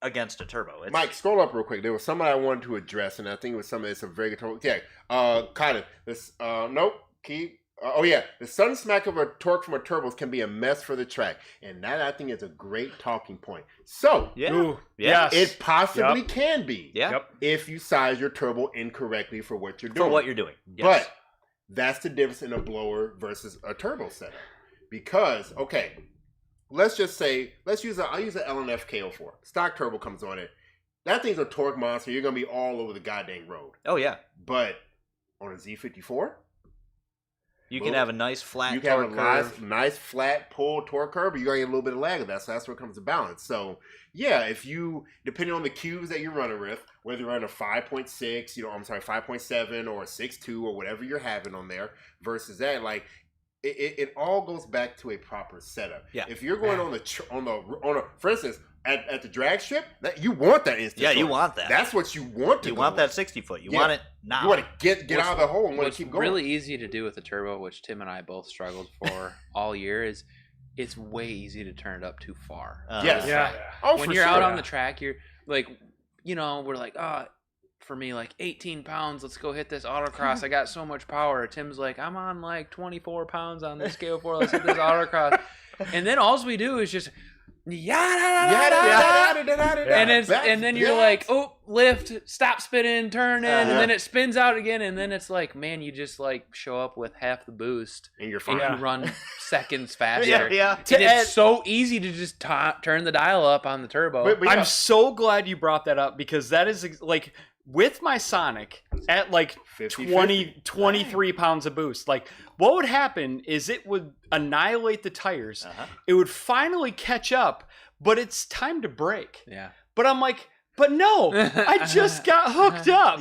Speaker 1: against a turbo. It's,
Speaker 5: Mike, scroll up real quick. There was somebody I wanted to address, and I think it was somebody that's a very good turbo. Yeah, kind of. This nope. Keep. The sudden smack of a torque from a turbo can be a mess for the track, and that I think is a great talking point. So
Speaker 1: yeah,
Speaker 3: Ooh,
Speaker 1: yeah,
Speaker 3: yes.
Speaker 5: it possibly can be
Speaker 1: yeah.
Speaker 3: Yep.
Speaker 5: if you size your turbo incorrectly for what you're doing.
Speaker 1: For what you're doing. Yes.
Speaker 5: But that's the difference in a blower versus a turbo setup. Because, okay, let's use I'll use an LNF KO4. Stock turbo comes on it. That thing's a torque monster. You're gonna be all over the goddamn road.
Speaker 1: Oh yeah,
Speaker 5: But on a Z54,
Speaker 1: you can have a nice flat
Speaker 5: you can have
Speaker 1: torque
Speaker 5: a
Speaker 1: curve.
Speaker 5: nice flat pull torque curve, but you're gonna get a little bit of lag of that. So that's where it comes to balance. So yeah, if you, depending on the cubes that you're running with, whether you're running a 5.6, 5.7 or a 6.2 or whatever you're having on there versus that, like it all goes back to a proper setup.
Speaker 1: Yeah.
Speaker 5: If you're going for instance, at the drag strip, that you want that instant.
Speaker 1: Yeah, you
Speaker 5: torque.
Speaker 1: want that.
Speaker 5: That's what you want to
Speaker 1: You
Speaker 5: go
Speaker 1: want that
Speaker 5: with.
Speaker 1: 60 foot. You
Speaker 5: Yeah.
Speaker 1: want it now.
Speaker 5: You want to get out of the hole and want
Speaker 4: What's
Speaker 5: to keep going.
Speaker 4: really easy to do with the turbo, which Tim and I both struggled for all year, is it's way easy to turn it up too far.
Speaker 5: Yes.
Speaker 3: Yeah.
Speaker 5: Oh,
Speaker 4: When
Speaker 5: for
Speaker 4: you're
Speaker 5: sure.
Speaker 4: out on the track, you're like, we're like, for me, like 18 pounds, let's go hit this autocross. I got so much power. Tim's like, I'm on like 24 pounds on this scale 4. Let's hit this autocross. And then all we do is just and then you're like, oh, lift, stop spinning, turn in, and then it spins out again, and then it's like, man, you just like show up with half the boost,
Speaker 5: and you're fine.
Speaker 4: And you run seconds faster.
Speaker 1: Yeah.
Speaker 4: And it's so easy to just turn the dial up on the turbo.
Speaker 5: But
Speaker 3: I'm so glad you brought that up because that is like with my Sonic at like 23 pounds of boost. Like what would happen is it would annihilate the tires. It would finally catch up, but it's time to brake.
Speaker 4: Yeah.
Speaker 3: But I'm like, but no, I just got hooked up.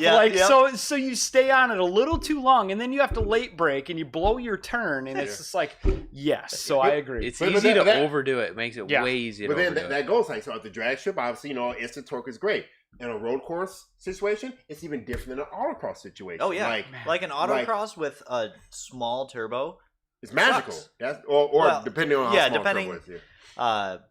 Speaker 3: So you stay on it a little too long, and then you have to late brake, and you blow your turn, and it's just like, yes. So I agree.
Speaker 4: It's easy to overdo it. It makes it way easier to overdo
Speaker 5: But then that goes like, so at the drag strip, obviously, instant torque is great. In a road course situation, it's even different than an autocross situation.
Speaker 1: Oh yeah, like an autocross with a small turbo.
Speaker 5: It's magical. That's or depending on how small turbo is.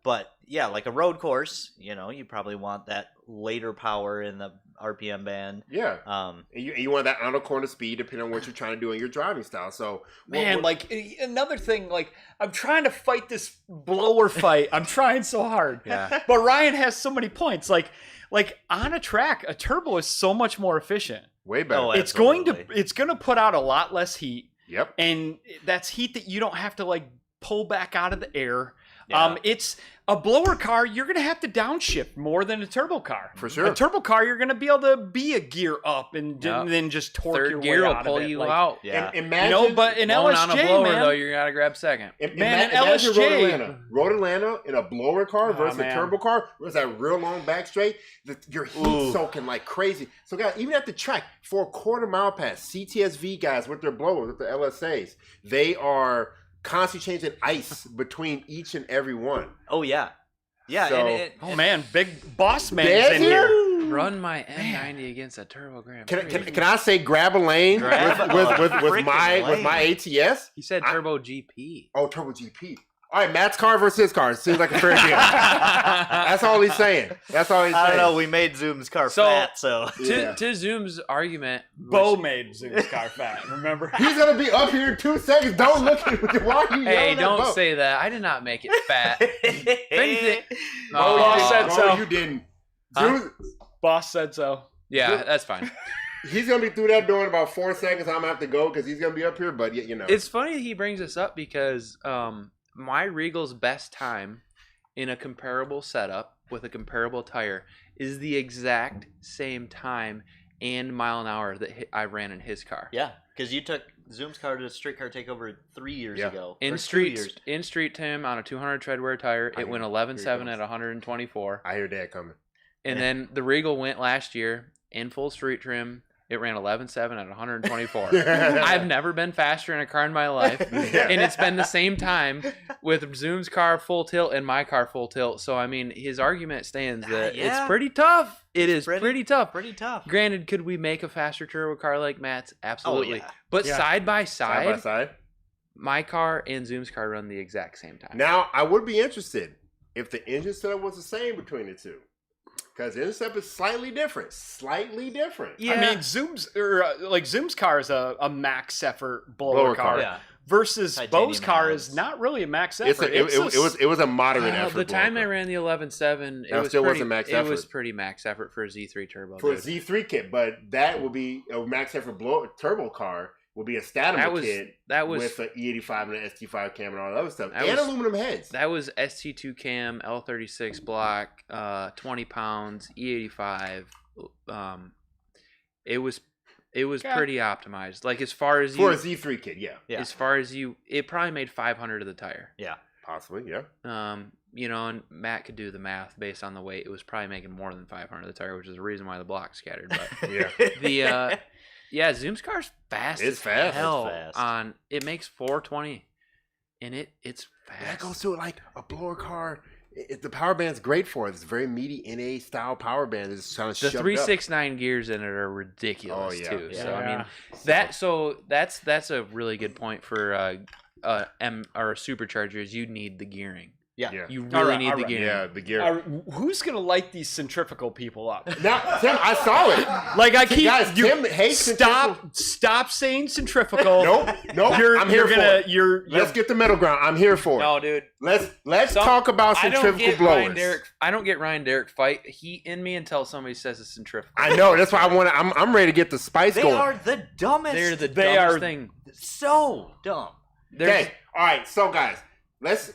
Speaker 1: But yeah, like a road course, you probably want that later power in the RPM band.
Speaker 5: Yeah. And you want that on a corner speed depending on what you're trying to do in your driving style. So
Speaker 3: like another thing, like I'm trying to fight this blower fight. I'm trying so hard.
Speaker 4: Yeah.
Speaker 3: But Ryan has so many points. Like on a track, a turbo is so much more efficient.
Speaker 5: Way better.
Speaker 1: Oh,
Speaker 3: it's going to put out a lot less heat.
Speaker 5: Yep.
Speaker 3: And that's heat that you don't have to like pull back out of the air.
Speaker 1: Yeah.
Speaker 3: It's a blower car, you're going to have to downshift more than a turbo car.
Speaker 5: For sure.
Speaker 3: A turbo car, you're going to be able to be a gear up and then just torque your
Speaker 4: Third gear
Speaker 3: way
Speaker 4: will
Speaker 3: out
Speaker 4: pull
Speaker 3: of it.
Speaker 4: you out.
Speaker 1: Yeah.
Speaker 5: Imagine,
Speaker 3: but in
Speaker 4: Blowing
Speaker 3: LSJ,
Speaker 4: on a blower,
Speaker 3: man,
Speaker 4: though, you got to grab second.
Speaker 3: imagine
Speaker 5: LSJ. Road Atlanta in a blower car versus a
Speaker 3: man.
Speaker 5: turbo car was that real long back straight. Your heat soaking like crazy. So guys, even at the track, for a quarter mile pass, CTSV guys with their blowers, with the LSAs, they are constantly changing ice between each and every one.
Speaker 1: Oh yeah. Yeah.
Speaker 5: So-
Speaker 3: oh man, big boss man's in here.
Speaker 4: Run my M90 against a turbo Grand Prix.
Speaker 5: Can I say grab a lane with my ATS?
Speaker 4: He said turbo GP.
Speaker 5: Oh, Turbo GP. All right, Matt's car versus his car. Seems like a fair deal. That's all he's saying.
Speaker 1: I don't know. We made Zoom's car fat, so.
Speaker 4: To Zoom's argument,
Speaker 3: Bo made Zoom's car fat, remember?
Speaker 5: He's going to be up here in 2 seconds. Don't look at me. Why are you
Speaker 4: hey,
Speaker 5: yelling at
Speaker 4: don't
Speaker 5: Bo?
Speaker 4: say that. I did not make it fat. If anything,
Speaker 3: Boss said so.
Speaker 5: You didn't.
Speaker 3: Boss said so.
Speaker 4: Yeah, that's fine.
Speaker 5: He's going to be through that door in about 4 seconds. I'm going to have to go because he's going to be up here, but
Speaker 4: It's funny that he brings this up because my Regal's best time in a comparable setup with a comparable tire is the exact same time and mile an hour that I ran in his car.
Speaker 1: Yeah, because you took Zoom's car to a street car takeover 3 years ago.
Speaker 4: In street Tim on a 200 treadwear tire, it went 11.7 at 124.
Speaker 5: I hear Dad coming.
Speaker 4: And then the Regal went last year in full street trim. It ran 11.7 at 124. I've never been faster in a car in my life. And it's been the same time with Zoom's car full tilt and my car full tilt. So, I mean, his argument stands that it's pretty tough. It is pretty tough.
Speaker 1: Pretty tough.
Speaker 4: Granted, could we make a faster turbo car like Matt's? Absolutely.
Speaker 1: Oh, yeah.
Speaker 4: But side by side,
Speaker 5: side,
Speaker 4: my car and Zoom's car run the exact same time.
Speaker 5: Now, I would be interested if the engine setup was the same between the two. Because the intercept is slightly different.
Speaker 3: Yeah. I mean, Zoom's car is a max effort blower car.
Speaker 1: Yeah.
Speaker 3: Versus
Speaker 1: Titanium
Speaker 3: Bo's car
Speaker 1: hands.
Speaker 3: is not really a max effort.
Speaker 5: It was a moderate effort.
Speaker 4: The time I ran the 11.7, it was
Speaker 5: still
Speaker 4: pretty,
Speaker 5: wasn't max
Speaker 4: it
Speaker 5: effort.
Speaker 4: was pretty max effort for a Z3 turbo.
Speaker 5: For
Speaker 4: dude.
Speaker 5: a Z3 kit, but that will be a max effort turbo car. Will be a Statima kit with an E85 and an ST5 cam and all that other stuff, and aluminum heads.
Speaker 4: That was ST2 cam, L36 block, 20 pounds, E85. It was pretty optimized. Like as far as
Speaker 5: for a Z3 kit, yeah.
Speaker 4: As far as it probably made 500 of the tire.
Speaker 1: Yeah,
Speaker 5: possibly, yeah.
Speaker 4: And Matt could do the math based on the weight. It was probably making more than 500 of the tire, which is the reason why the block scattered. But yeah. Zoom's car's fast.
Speaker 5: It's fast.
Speaker 4: Hell,
Speaker 1: It's fast.
Speaker 4: It makes 420, and it's fast.
Speaker 5: That goes to like a blower car. The power band's great for it. It's a very meaty NA style power band. It's kind of
Speaker 4: the 369 gears in it are ridiculous too.
Speaker 1: Yeah.
Speaker 4: So I mean that's a really good point for a supercharger. Is you need the gearing.
Speaker 1: Yeah.
Speaker 4: You
Speaker 3: All
Speaker 4: really
Speaker 3: right,
Speaker 4: need
Speaker 3: all
Speaker 4: the
Speaker 3: right.
Speaker 4: gear.
Speaker 5: Yeah, the gear.
Speaker 3: Who's gonna light these centrifugal people up?
Speaker 5: Now, Tim, I saw it.
Speaker 3: Like I
Speaker 5: See,
Speaker 3: keep
Speaker 5: guys, Tim hates centrifugal.
Speaker 3: stop saying centrifugal.
Speaker 5: Nope. I'm here for it. Let's get the middle ground. I'm here for it.
Speaker 4: No, dude.
Speaker 5: Let's talk about centrifugal blowers.
Speaker 4: I don't get Ryan Derrick fight heat in me until somebody says it's centrifugal.
Speaker 5: I know. That's why I'm ready to get the spice
Speaker 1: They
Speaker 5: going.
Speaker 1: are the dumbest.
Speaker 4: They're the
Speaker 3: They
Speaker 4: dumbest
Speaker 3: are-
Speaker 4: thing.
Speaker 1: so dumb.
Speaker 5: Okay. All right. So, guys, let's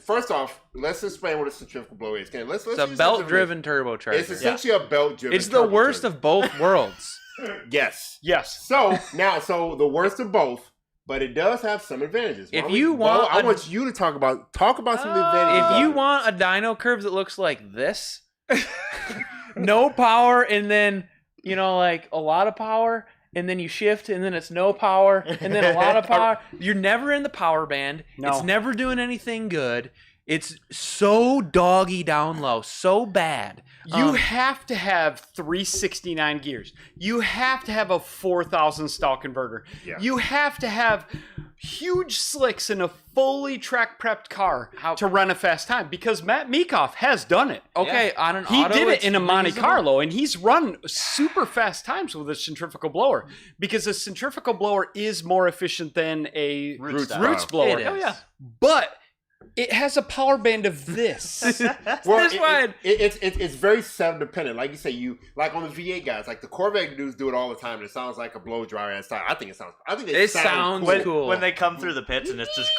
Speaker 5: explain what a centrifugal blower is. Okay. Let's
Speaker 4: It's a belt-driven turbocharger.
Speaker 5: It's essentially a belt-driven.
Speaker 4: It's the worst of both worlds.
Speaker 5: Yes.
Speaker 3: Yes.
Speaker 5: So the worst of both, but it does have some advantages.
Speaker 4: If you want
Speaker 5: I
Speaker 4: a-
Speaker 5: want you to talk about some advantages.
Speaker 4: If you want a dyno curve that looks like this, no power, and then like a lot of power, and then you shift, and then it's no power, and then a lot of power. You're never in the power band.
Speaker 3: No.
Speaker 4: It's never doing anything good. It's so doggy down low, so bad.
Speaker 3: You have to have 369 gears. You have to have a 4,000 stall converter.
Speaker 5: Yeah.
Speaker 3: You have to have huge slicks in a fully track prepped car to run a fast time because Matt Meekoff has done it.
Speaker 4: Okay, on an
Speaker 3: He
Speaker 4: auto,
Speaker 3: did it
Speaker 4: it's
Speaker 3: in a Monte
Speaker 4: reasonable.
Speaker 3: Carlo, and he's run super fast times with a centrifugal blower because a centrifugal blower is more efficient than a
Speaker 1: Roots
Speaker 3: roots blower.
Speaker 4: It is.
Speaker 1: Oh, yeah.
Speaker 3: But it has a power band of this.
Speaker 5: Well,
Speaker 4: That's why
Speaker 5: it's very setup dependent. Like you say, you like on the V8 guys, like the Corvette dudes do it all the time, and it sounds like a blow dryer and style. I think it sounds
Speaker 4: sounds cool.
Speaker 1: When they come through the pits and it's just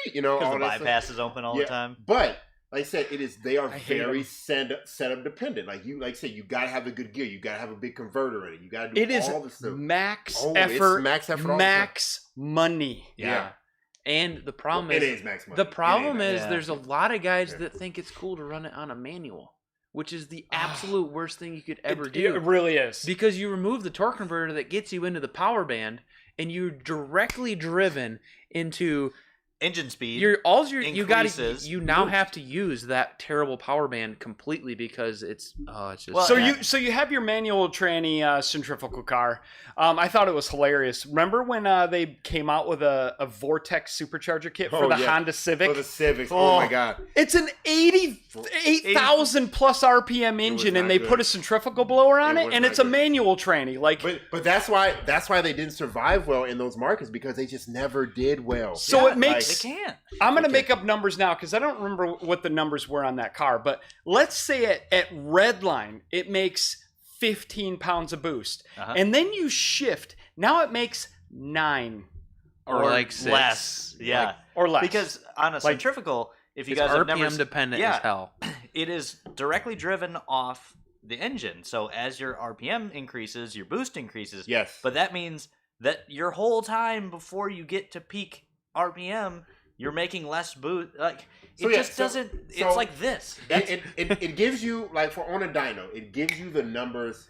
Speaker 5: because
Speaker 1: because the bypass is open all the time.
Speaker 5: But like I said, they are
Speaker 3: I hate
Speaker 5: very setup dependent. Like I said, you gotta have the good gear. You gotta have a big converter in it. You gotta do
Speaker 3: It is
Speaker 5: all the stuff.
Speaker 3: max
Speaker 5: Oh, it's
Speaker 3: effort,
Speaker 5: max effort all the
Speaker 3: max money.
Speaker 5: Yeah.
Speaker 4: And the problem
Speaker 5: It
Speaker 4: is
Speaker 5: is max money.
Speaker 4: the problem
Speaker 5: It
Speaker 4: is
Speaker 1: Yeah.
Speaker 4: there's a lot of guys
Speaker 5: Yeah.
Speaker 4: that think it's cool to run it on a manual, which is the absolute worst thing you could ever
Speaker 3: It
Speaker 4: do.
Speaker 3: really is.
Speaker 4: Because you remove the torque converter that gets you into the power band, and you're directly driven into
Speaker 1: Engine speed.
Speaker 4: you
Speaker 1: increases.
Speaker 4: now have to use that terrible power band completely because it's just
Speaker 1: Well,
Speaker 3: So you have your manual tranny centrifugal car. I thought it was hilarious. Remember when they came out with a Vortex supercharger kit for
Speaker 5: Oh,
Speaker 3: the
Speaker 5: yeah.
Speaker 3: Honda Civic?
Speaker 5: For the Civics. Oh my god.
Speaker 3: It's an 88,000 plus RPM engine,
Speaker 5: not
Speaker 3: and they
Speaker 5: good.
Speaker 3: put a centrifugal blower on
Speaker 5: It
Speaker 3: it,
Speaker 5: was
Speaker 3: and
Speaker 5: not
Speaker 3: it's a
Speaker 5: good.
Speaker 3: manual tranny. Like,
Speaker 5: But that's why they didn't survive well in those markets because they just never did well.
Speaker 3: so
Speaker 1: Yeah,
Speaker 3: it makes.
Speaker 1: they can't.
Speaker 3: I'm going to
Speaker 5: Okay.
Speaker 3: make up numbers now because I don't remember what the numbers were on that car. But let's say at Redline, it makes 15 pounds of boost.
Speaker 1: Uh-huh.
Speaker 3: And then you shift. Now it makes 9
Speaker 4: or like 6.
Speaker 1: less. Yeah.
Speaker 3: or less.
Speaker 1: Because on a centrifugal, if you
Speaker 4: It's
Speaker 1: guys have
Speaker 4: RPM
Speaker 1: never
Speaker 4: dependent
Speaker 1: yeah,
Speaker 4: as hell.
Speaker 1: it is directly driven off the engine. So as your RPM increases, your boost increases.
Speaker 5: Yes.
Speaker 1: But that means that your whole time before you get to peak RPM, you're making less boost. Like
Speaker 5: So,
Speaker 1: it
Speaker 5: yeah,
Speaker 1: just
Speaker 5: so-
Speaker 1: doesn't.
Speaker 5: so-
Speaker 1: It's like this.
Speaker 5: It gives you like for on a dyno, it gives you the numbers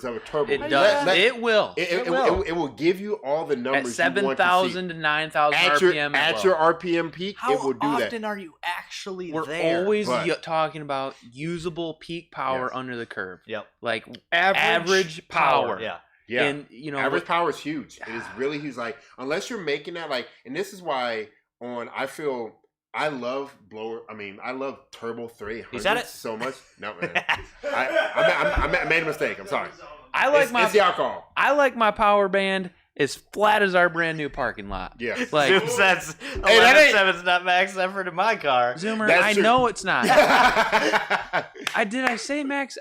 Speaker 5: of a turbo.
Speaker 4: It
Speaker 1: Yeah.
Speaker 4: does.
Speaker 5: Let-
Speaker 4: It will.
Speaker 5: It
Speaker 1: will.
Speaker 5: will give you all the
Speaker 4: At
Speaker 5: numbers you want to see.
Speaker 4: 7,000 to 9,000
Speaker 5: At
Speaker 4: RPM.
Speaker 5: your RPM peak,
Speaker 1: How
Speaker 5: it will do that.
Speaker 1: often are you actually
Speaker 4: We're
Speaker 1: there?
Speaker 4: always
Speaker 5: but-
Speaker 4: talking about usable peak power
Speaker 5: Yes.
Speaker 4: under the curve.
Speaker 1: Yep.
Speaker 4: Like
Speaker 3: average power.
Speaker 1: Yeah.
Speaker 5: Yeah.
Speaker 4: And
Speaker 5: Average power is huge. It is really huge. Like unless you're making that and this is why I love Turbo 300
Speaker 1: Is that it?
Speaker 5: so much. No, man. I made a mistake. I'm sorry.
Speaker 4: I like
Speaker 5: It's the alcohol.
Speaker 4: I like my power band as flat as our brand new parking lot.
Speaker 5: Yeah.
Speaker 4: Like
Speaker 1: Zoom says
Speaker 5: that ain't-
Speaker 1: 11.7's not max effort in my car.
Speaker 4: Zoomer,
Speaker 5: That's
Speaker 4: I
Speaker 5: true.
Speaker 4: know it's not. I didn't say max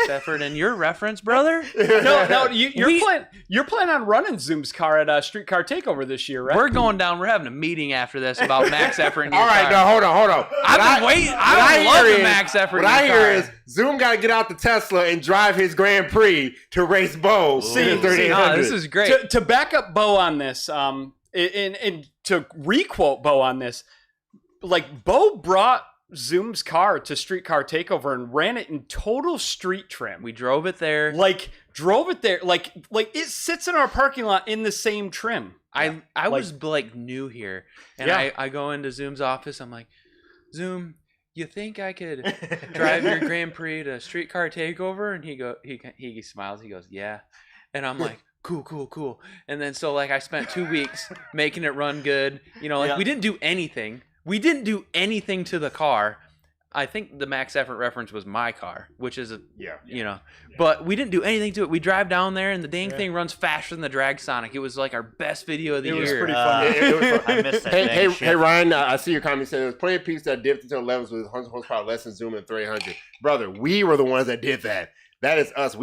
Speaker 4: effort in your reference, brother.
Speaker 3: No, you're
Speaker 4: We-
Speaker 3: planning on running Zoom's car at Street Car Takeover this year, right?
Speaker 4: We're going down. We're having a meeting after this about max effort in your
Speaker 5: All right,
Speaker 4: car.
Speaker 5: now hold on.
Speaker 4: I've been waiting. I would love the max effort
Speaker 5: What
Speaker 4: in
Speaker 5: I
Speaker 4: your
Speaker 5: hear
Speaker 4: car.
Speaker 5: is Zoom got to get out the Tesla and drive his Grand Prix to race Bo in the
Speaker 3: See,
Speaker 5: 3800.
Speaker 4: this is great.
Speaker 3: To back up Bo on this, and to requote Bo on this, like Bo brought Zoom's car to Street Car Takeover and ran it in total street trim.
Speaker 4: We drove it there.
Speaker 3: Like drove it there, like it sits in our parking lot in the same trim.
Speaker 4: I was like new here, and
Speaker 3: Yeah.
Speaker 4: I go into Zoom's office. I'm like, Zoom, you think I could drive your Grand Prix to Streetcar Takeover? And he smiles. He goes, yeah. And I'm like, cool. And then so like I spent 2 weeks making it run good.
Speaker 1: Yeah.
Speaker 4: We didn't do anything. We didn't do anything to the car. I think the max effort reference was my car, which is but we didn't do anything to it. We drive down there and the dang thing runs faster than the Drag Sonic. It was like our best video of the year.
Speaker 3: It was pretty fun.
Speaker 5: It was fun.
Speaker 1: I missed that.
Speaker 5: Hey, Ryan, I see your comment saying there's plenty of people that dipped into 11s with 100 horsepower less than Zoom and 300. Brother, we were the ones that did that. That is us.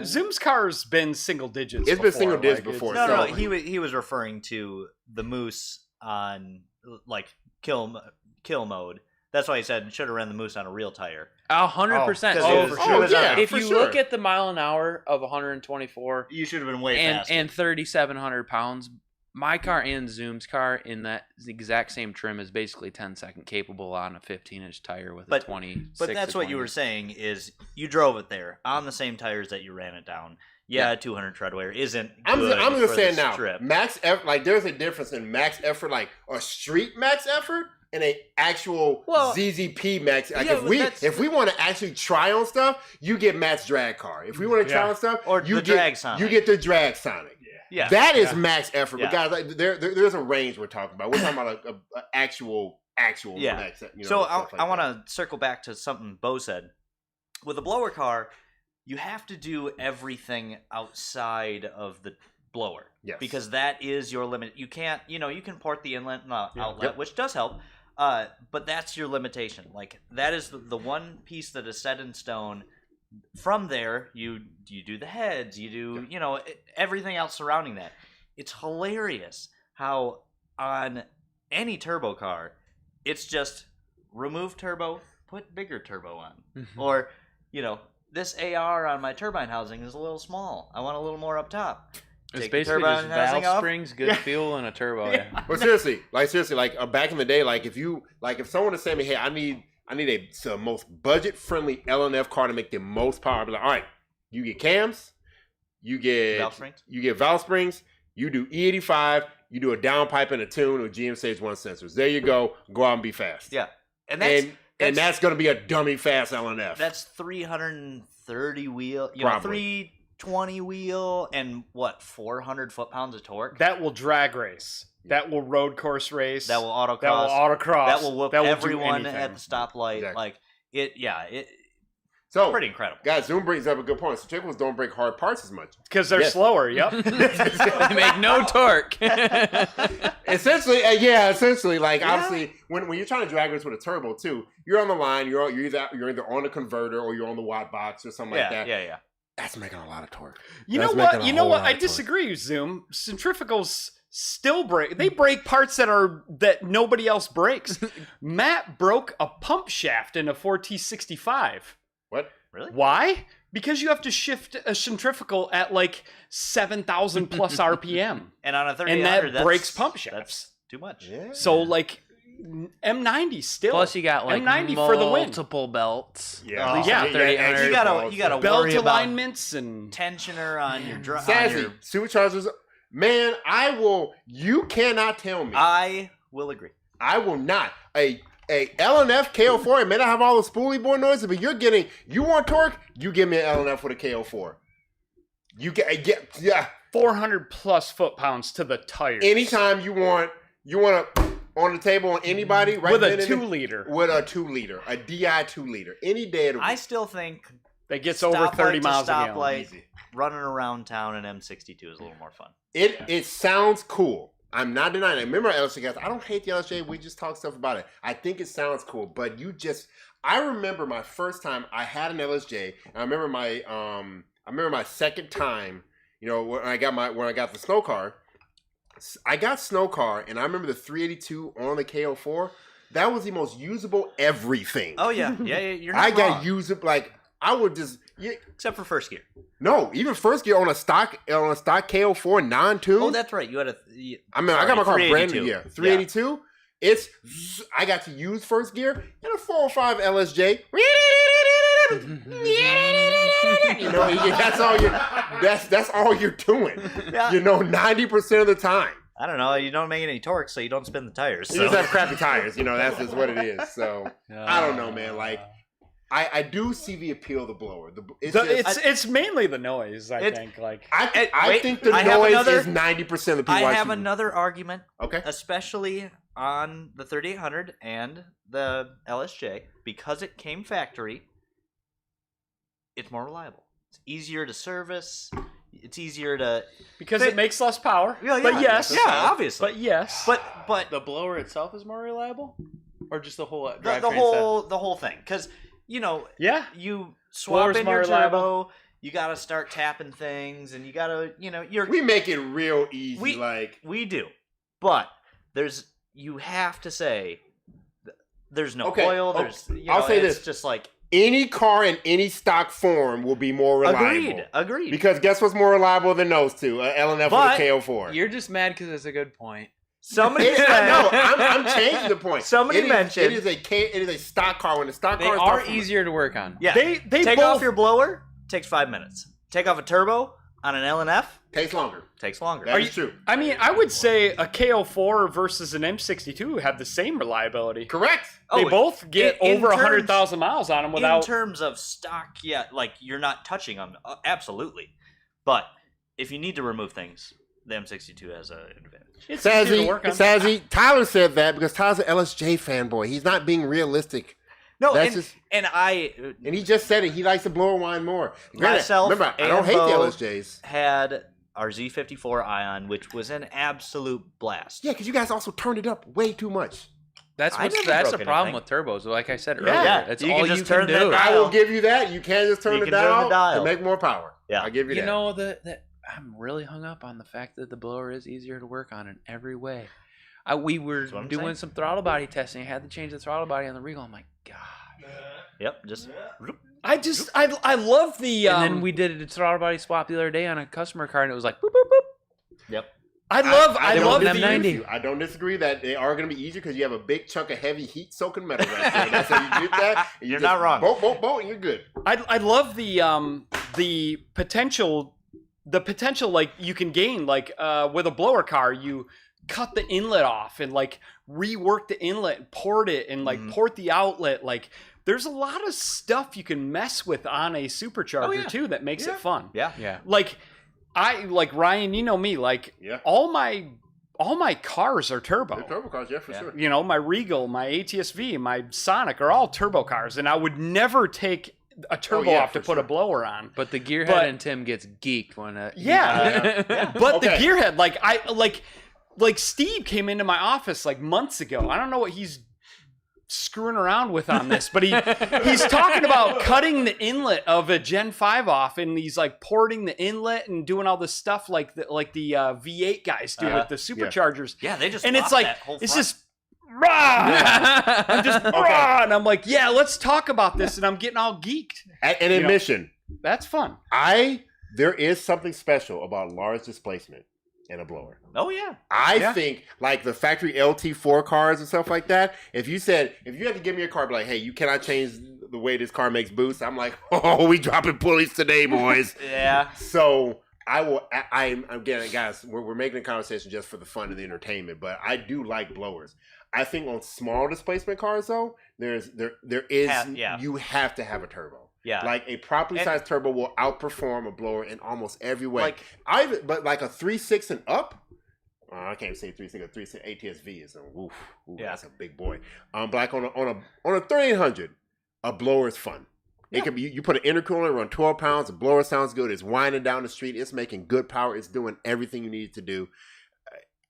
Speaker 3: Zoom's car's been single digits.
Speaker 5: It's been single digits before.
Speaker 1: No, he was referring to the Moose on like kill mode. That's why he said should have ran the Moose on a real tire.
Speaker 4: 100%. If you look at the mile an hour of 124,
Speaker 1: you should have been way faster.
Speaker 4: And 3,700 pounds. My car and Zoom's car in that exact same trim is basically 10-second capable on a 15-inch tire with a 20.
Speaker 1: But that's what you were saying is you drove it there on the same tires that you ran it down. Yeah, 200 treadwear isn't.
Speaker 5: I'm gonna say it now.
Speaker 1: Trip.
Speaker 5: Max effort, like there's a difference in max effort, like a street max effort, and a actual ZZP max. Like if we want to actually try on stuff, you get Matt's drag car. If we want to try on stuff,
Speaker 1: or you
Speaker 5: get the Drag Sonic.
Speaker 1: Yeah,
Speaker 5: that is max effort. But guys, like, there's a range we're talking about. We're talking about an actual max.
Speaker 1: So I want to circle back to something Bo said. With a blower car, you have to do everything outside of the blower.
Speaker 5: Yes.
Speaker 1: Because that is your limit. You can't, you can port the inlet and outlet, which does help. But that's your limitation. Like that is the one piece that is set in stone. From there, you do the heads, you do everything else surrounding that. It's hilarious how on any turbo car, it's just remove turbo, put bigger turbo on, or this AR on my turbine housing is a little small. I want a little more up top.
Speaker 4: It's basically just valve springs, good fuel, and a turbo.
Speaker 5: But seriously, back in the day, if someone was saying to me, hey, I need a most budget-friendly LNF car to make the most power. I'd be like, all right, you get cams, you get valve springs, you do E85, you do a downpipe and a tune with GM Stage 1 sensors. There you go. Go out and be fast.
Speaker 1: Yeah. And
Speaker 5: that's going to be a dummy fast LNF.
Speaker 1: That's 330 wheel, 320 wheel, and 400 foot-pounds of torque?
Speaker 3: That will drag race. That will road course race.
Speaker 1: That will autocross. That will whoop everyone at the stoplight.
Speaker 5: Exactly.
Speaker 1: So pretty incredible.
Speaker 5: Guys, Zoom brings up a good point. Centrifugals don't break hard parts as much.
Speaker 3: Because they're slower, yep.
Speaker 4: They make no torque.
Speaker 5: Essentially, obviously, when you're trying to drag race with a turbo, too, you're on the line, you're either on a converter or you're on the watt box or something like that.
Speaker 1: Yeah.
Speaker 5: That's making a lot of torque.
Speaker 3: You know what? I disagree, Zoom. Centrifugals still break. They break parts that nobody else breaks. Matt broke a pump shaft in a 4T65.
Speaker 5: What?
Speaker 1: Really?
Speaker 3: Why? Because you have to shift a centrifugal at like 7,000 plus RPM.
Speaker 1: And on a 3800,
Speaker 3: and that breaks pump shafts.
Speaker 1: That's too much.
Speaker 5: Yeah.
Speaker 3: So M90 still.
Speaker 4: Plus you got
Speaker 3: M90 for the win.
Speaker 4: Multiple belts.
Speaker 5: Yeah.
Speaker 3: Oh, yeah.
Speaker 1: You gotta
Speaker 3: belt
Speaker 1: worry
Speaker 3: alignments and
Speaker 1: tensioner on your drum.
Speaker 5: Superchargers. Man, you cannot tell me.
Speaker 1: I will agree.
Speaker 5: I will not. A LNF KO4, it may not have all the spoolie board noises, but you want torque, you give me an LNF with a KO4. You get
Speaker 3: 400 plus foot-pounds to the tires.
Speaker 5: Anytime you want to on the table on anybody, right?
Speaker 3: With a 2-liter.
Speaker 5: With a 2-liter, a DI 2-liter, any day of the week.
Speaker 1: I still think
Speaker 3: that gets over 30 miles a gallon.
Speaker 1: Running around town in M62 is a little more fun.
Speaker 5: It sounds cool. I'm not denying it. Remember LSJ, guys, I don't hate the LSJ. We just talk stuff about it. I think it sounds cool, but I remember my first time I had an LSJ, and I remember my second time, when I got the snow car. I got snow car, and I remember the 382 on the KO4. That was the most usable everything.
Speaker 1: Oh yeah. You're not
Speaker 5: got usable, I would just
Speaker 1: except for first gear.
Speaker 5: No, even first gear on a stock KO4 non-tuned.
Speaker 1: Oh, that's right. You had
Speaker 5: I got my car brand new. Yeah, 382. Yeah. I got to use first gear in a 405 LSJ. That's all you're doing. Yeah. 90% of the time.
Speaker 1: I don't know. You don't make any torque, so you don't spin the tires.
Speaker 5: You just have crappy tires. That's just what it is. So I don't know, man. I do see the appeal of the blower.
Speaker 3: It's mainly the noise, I think.
Speaker 5: I think the noise is 90% of the people.
Speaker 1: I have another argument.
Speaker 5: Okay.
Speaker 1: Especially on the 3800 and the LSJ, because it came factory, it's more reliable. It's easier to service. It's easier to
Speaker 3: because it makes less power.
Speaker 1: Yeah,
Speaker 3: but yes,
Speaker 1: obviously.
Speaker 3: But yes,
Speaker 1: but
Speaker 4: The blower itself is more reliable, or just the whole
Speaker 1: the
Speaker 4: drivetrain
Speaker 1: whole thing, because you
Speaker 3: yeah,
Speaker 1: swap
Speaker 3: Blower's
Speaker 1: in
Speaker 3: more
Speaker 1: your
Speaker 3: reliable.
Speaker 1: turbo. You got to start tapping things, and you got to
Speaker 5: We make it real easy.
Speaker 1: we do, but you have to say there's no
Speaker 5: Okay,
Speaker 1: oil.
Speaker 5: I'll say
Speaker 1: it's
Speaker 5: this.
Speaker 1: just like
Speaker 5: any car in any stock form will be more reliable.
Speaker 1: agreed.
Speaker 5: Because guess what's more reliable than those two? LNF
Speaker 1: But
Speaker 5: and the KO4.
Speaker 4: You're just mad because it's a good point.
Speaker 1: Somebody said
Speaker 5: No, I'm changing the point.
Speaker 1: Somebody mentioned
Speaker 5: it is a stock car. When the stock
Speaker 4: They
Speaker 5: car is
Speaker 4: are
Speaker 5: tough-
Speaker 4: easier to work on.
Speaker 1: Yeah,
Speaker 3: They
Speaker 1: take
Speaker 3: both,
Speaker 1: off your blower. Takes 5 minutes. Take off a turbo on an LNF.
Speaker 5: takes longer.
Speaker 1: Takes longer.
Speaker 5: That is true.
Speaker 3: I mean, I would say a KO4 versus an M62 have the same reliability.
Speaker 5: Correct.
Speaker 3: They both get
Speaker 1: in
Speaker 3: over
Speaker 1: terms-
Speaker 3: 100,000 miles on them without.
Speaker 1: In terms of stock, yeah, like you're not touching them. Absolutely. But if you need to remove things, the M62 has an advantage.
Speaker 3: It's easier to work on.
Speaker 5: Sazzy, Tyler said that because Tyler's an LSJ fanboy. He's not being realistic.
Speaker 1: No,
Speaker 5: That's
Speaker 1: and
Speaker 5: And he just said it. He likes the blower wine more. Granted,
Speaker 1: Myself,
Speaker 5: remember, I don't hate the
Speaker 1: Ambo,
Speaker 5: LSJs.
Speaker 1: had our Z54 Ion, which was an absolute blast.
Speaker 5: Yeah, because you guys also turned it up way too much.
Speaker 4: That's
Speaker 1: I never
Speaker 4: the
Speaker 1: broke
Speaker 4: problem
Speaker 1: anything.
Speaker 4: with turbos. Like I said
Speaker 3: Yeah.
Speaker 4: earlier,
Speaker 1: Yeah,
Speaker 4: it's
Speaker 1: you
Speaker 4: all
Speaker 1: can
Speaker 4: you
Speaker 1: just
Speaker 4: can
Speaker 1: turn that
Speaker 4: do.
Speaker 1: dial.
Speaker 5: I will give you that. You can just turn
Speaker 1: You
Speaker 5: the
Speaker 1: can turn the
Speaker 5: dial
Speaker 1: dial.
Speaker 5: to make more power.
Speaker 1: Yeah.
Speaker 5: I'll give you
Speaker 4: You
Speaker 5: that.
Speaker 4: know that I'm really hung up on the fact that the blower is easier to work on in every way. We were
Speaker 1: That's what I'm
Speaker 4: doing
Speaker 1: saying.
Speaker 4: some throttle body testing. I had to change the throttle body on the Regal. I'm like, God.
Speaker 1: Yep, just
Speaker 3: I love the.
Speaker 4: And then we did a throttle body swap the other day on a customer car, and it was like, boop, boop, boop.
Speaker 1: yep.
Speaker 3: I
Speaker 5: don't
Speaker 3: love
Speaker 5: disagree
Speaker 4: them
Speaker 5: with
Speaker 4: 90.
Speaker 5: you. I don't disagree that they are going to be easier because you have a big chunk of heavy heat soaking metal right there. That's how you get that. And
Speaker 1: You're
Speaker 5: just
Speaker 1: not wrong.
Speaker 5: Bolt, and you're good.
Speaker 3: I love the potential like you can gain like with a blower car. You cut the inlet off and like rework the inlet and port it and like port the outlet. Like there's a lot of stuff you can mess with on a supercharger too that makes it fun.
Speaker 1: Yeah.
Speaker 4: Yeah.
Speaker 3: Like Ryan, you know me, like
Speaker 5: Yeah.
Speaker 3: all my cars are turbo.
Speaker 5: The turbo cars, yeah, for sure.
Speaker 3: You know, my Regal, my ATS-V, my Sonic are all turbo cars, and I would never take a turbo off to
Speaker 5: for
Speaker 3: put a
Speaker 5: sure.
Speaker 3: blower on.
Speaker 4: But the gearhead
Speaker 3: But-
Speaker 4: and Tim gets geeked when
Speaker 3: Yeah. But
Speaker 5: Okay.
Speaker 3: the gearhead, like Steve came into my office like months ago. I don't know what he's screwing around with on this, but he's talking about cutting the inlet of a Gen 5 off, and he's like porting the inlet and doing all this stuff like the V8 guys do with the superchargers.
Speaker 1: Yeah, they just
Speaker 3: And it's
Speaker 1: swapped
Speaker 3: like
Speaker 1: that whole
Speaker 3: it's
Speaker 1: front.
Speaker 3: just rah! I'm just rah! And I'm like, yeah, let's talk about this, and I'm getting all geeked.
Speaker 5: An admission.
Speaker 3: That's fun.
Speaker 5: There is something special about large displacement in a blower.
Speaker 1: Oh yeah.
Speaker 5: I think like the factory LT4 cars and stuff like that. If you had to give me a car, be like, hey, you cannot change the way this car makes boost. I'm like, oh, we dropping pulleys today, boys.
Speaker 1: Yeah.
Speaker 5: So I'm again, guys, we're making a conversation just for the fun and the entertainment, but I do like blowers. I think on small displacement cars though, there is you have to have a turbo.
Speaker 1: Yeah.
Speaker 5: Like a properly sized turbo will outperform a blower in almost every way.
Speaker 1: Like
Speaker 5: but like a 3.6 and up. I can't say 3.6. A 3.6 ATS-V is that's a big boy. But like on a 3800, a blower is fun. It could be you put an intercooler, run 12 pounds. The blower sounds good. It's winding down the street. It's making good power. It's doing everything you need it to do.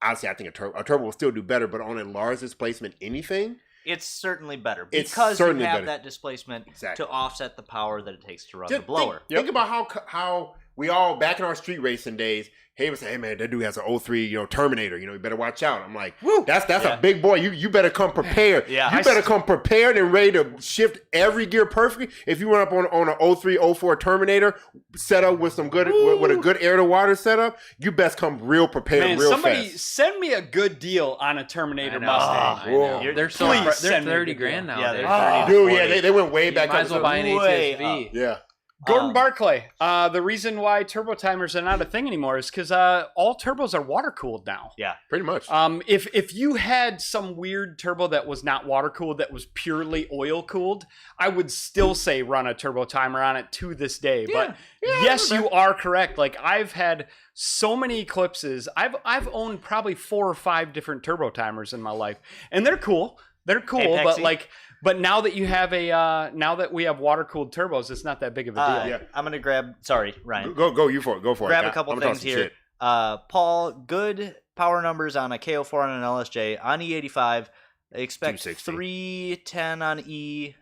Speaker 5: Obviously, I think a turbo will still do better, but on a large displacement, anything.
Speaker 1: it's certainly better
Speaker 5: It's
Speaker 1: because
Speaker 5: certainly
Speaker 1: you have
Speaker 5: better.
Speaker 1: that displacement
Speaker 5: Exactly.
Speaker 1: to offset the power that it takes to run
Speaker 5: Just
Speaker 1: the blower.
Speaker 5: Think about how we all back in our street racing days. He would say, "Hey man, that dude has an 03, Terminator. You better watch out." I'm like, "Woo, that's a big boy. You better come prepared.
Speaker 1: Yeah.
Speaker 5: You better come prepared and ready to shift every gear perfectly. If you run up on an 03, 04 Terminator setup with some good with a good air to water setup, you best come real prepared,
Speaker 3: Man,
Speaker 5: real
Speaker 3: somebody
Speaker 5: fast.
Speaker 3: send me a good deal on a Terminator Mustang.
Speaker 4: I know.
Speaker 5: Whoa.
Speaker 4: They're
Speaker 3: Please
Speaker 4: they're
Speaker 3: send me a
Speaker 4: 30
Speaker 3: good
Speaker 4: grand
Speaker 3: deal.
Speaker 4: now.
Speaker 1: Yeah,
Speaker 4: They're
Speaker 1: they're
Speaker 4: 30 to
Speaker 5: Dude,
Speaker 4: 40.
Speaker 5: yeah, they went way
Speaker 4: You
Speaker 5: back
Speaker 4: might
Speaker 5: up.
Speaker 4: as well buy an
Speaker 1: way
Speaker 4: ATS-V.
Speaker 5: Yeah.
Speaker 3: Gordon Barclay. The reason why turbo timers are not a thing anymore is because all turbos are water cooled now.
Speaker 1: Yeah.
Speaker 5: Pretty much.
Speaker 3: If you had some weird turbo that was not water cooled, that was purely oil cooled, I would still say run a turbo timer on it to this day. But yes, you are correct. Like I've had so many Eclipses. I've owned probably 4 or 5 different turbo timers in my life, and they're cool. They're cool,
Speaker 1: Apexy.
Speaker 3: but now that you have now that we have water cooled turbos, it's not that big of a deal.
Speaker 1: I'm gonna grab. Sorry, Ryan.
Speaker 5: Go you for it. Go for
Speaker 1: Grab
Speaker 5: it.
Speaker 1: a couple
Speaker 5: I'm gonna
Speaker 1: things
Speaker 5: talk some
Speaker 1: here.
Speaker 5: shit.
Speaker 1: Paul, good power numbers on a KO4 and an LSJ on E85. Expect
Speaker 5: 260.
Speaker 1: 310 on E,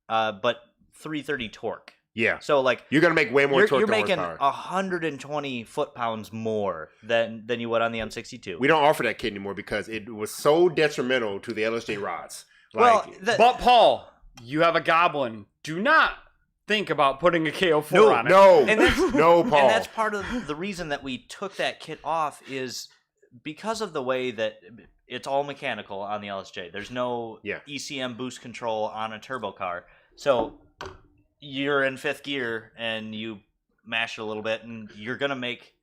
Speaker 1: but 330 torque.
Speaker 5: Yeah.
Speaker 1: So like
Speaker 5: You're gonna make way more torque
Speaker 1: you're
Speaker 5: than
Speaker 1: making
Speaker 5: horsepower.
Speaker 1: 120 foot-pounds more than you would on the M62.
Speaker 5: We don't offer that kit anymore because it was so detrimental to the LSJ rods.
Speaker 1: well,
Speaker 3: But Paul, you have a Goblin. Do not think about putting a KO4 on it.
Speaker 5: no,
Speaker 1: And that's-
Speaker 5: no, Paul.
Speaker 1: and that's part of the reason that we took that kit off is because of the way that it's all mechanical on the LSJ. There's no ECM boost control on a turbo car. So you're in 5th gear and you mash it a little bit and you're going to make,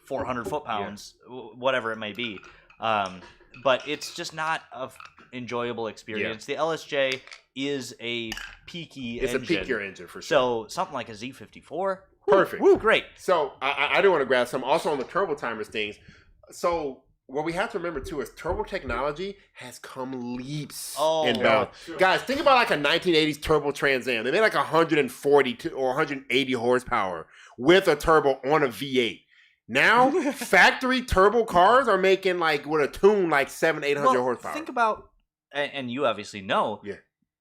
Speaker 1: 400 foot-pounds, whatever it may be. But it's just not a enjoyable experience. The LSJ is a peaky
Speaker 5: It's
Speaker 1: engine.
Speaker 5: a peakier engine for sure.
Speaker 1: So something like a Z54.
Speaker 5: Perfect.
Speaker 1: Woo, great.
Speaker 5: So I do want to grab some also on the turbo timers things. So what we have to remember too is turbo technology has come leaps and bounds. Guys, think about like a 1980s turbo Trans Am. They made like 140 or 180 horsepower with a turbo on a V8. Now factory turbo cars are making like with a tune like 700-800 horsepower.
Speaker 1: Think about, and you obviously know,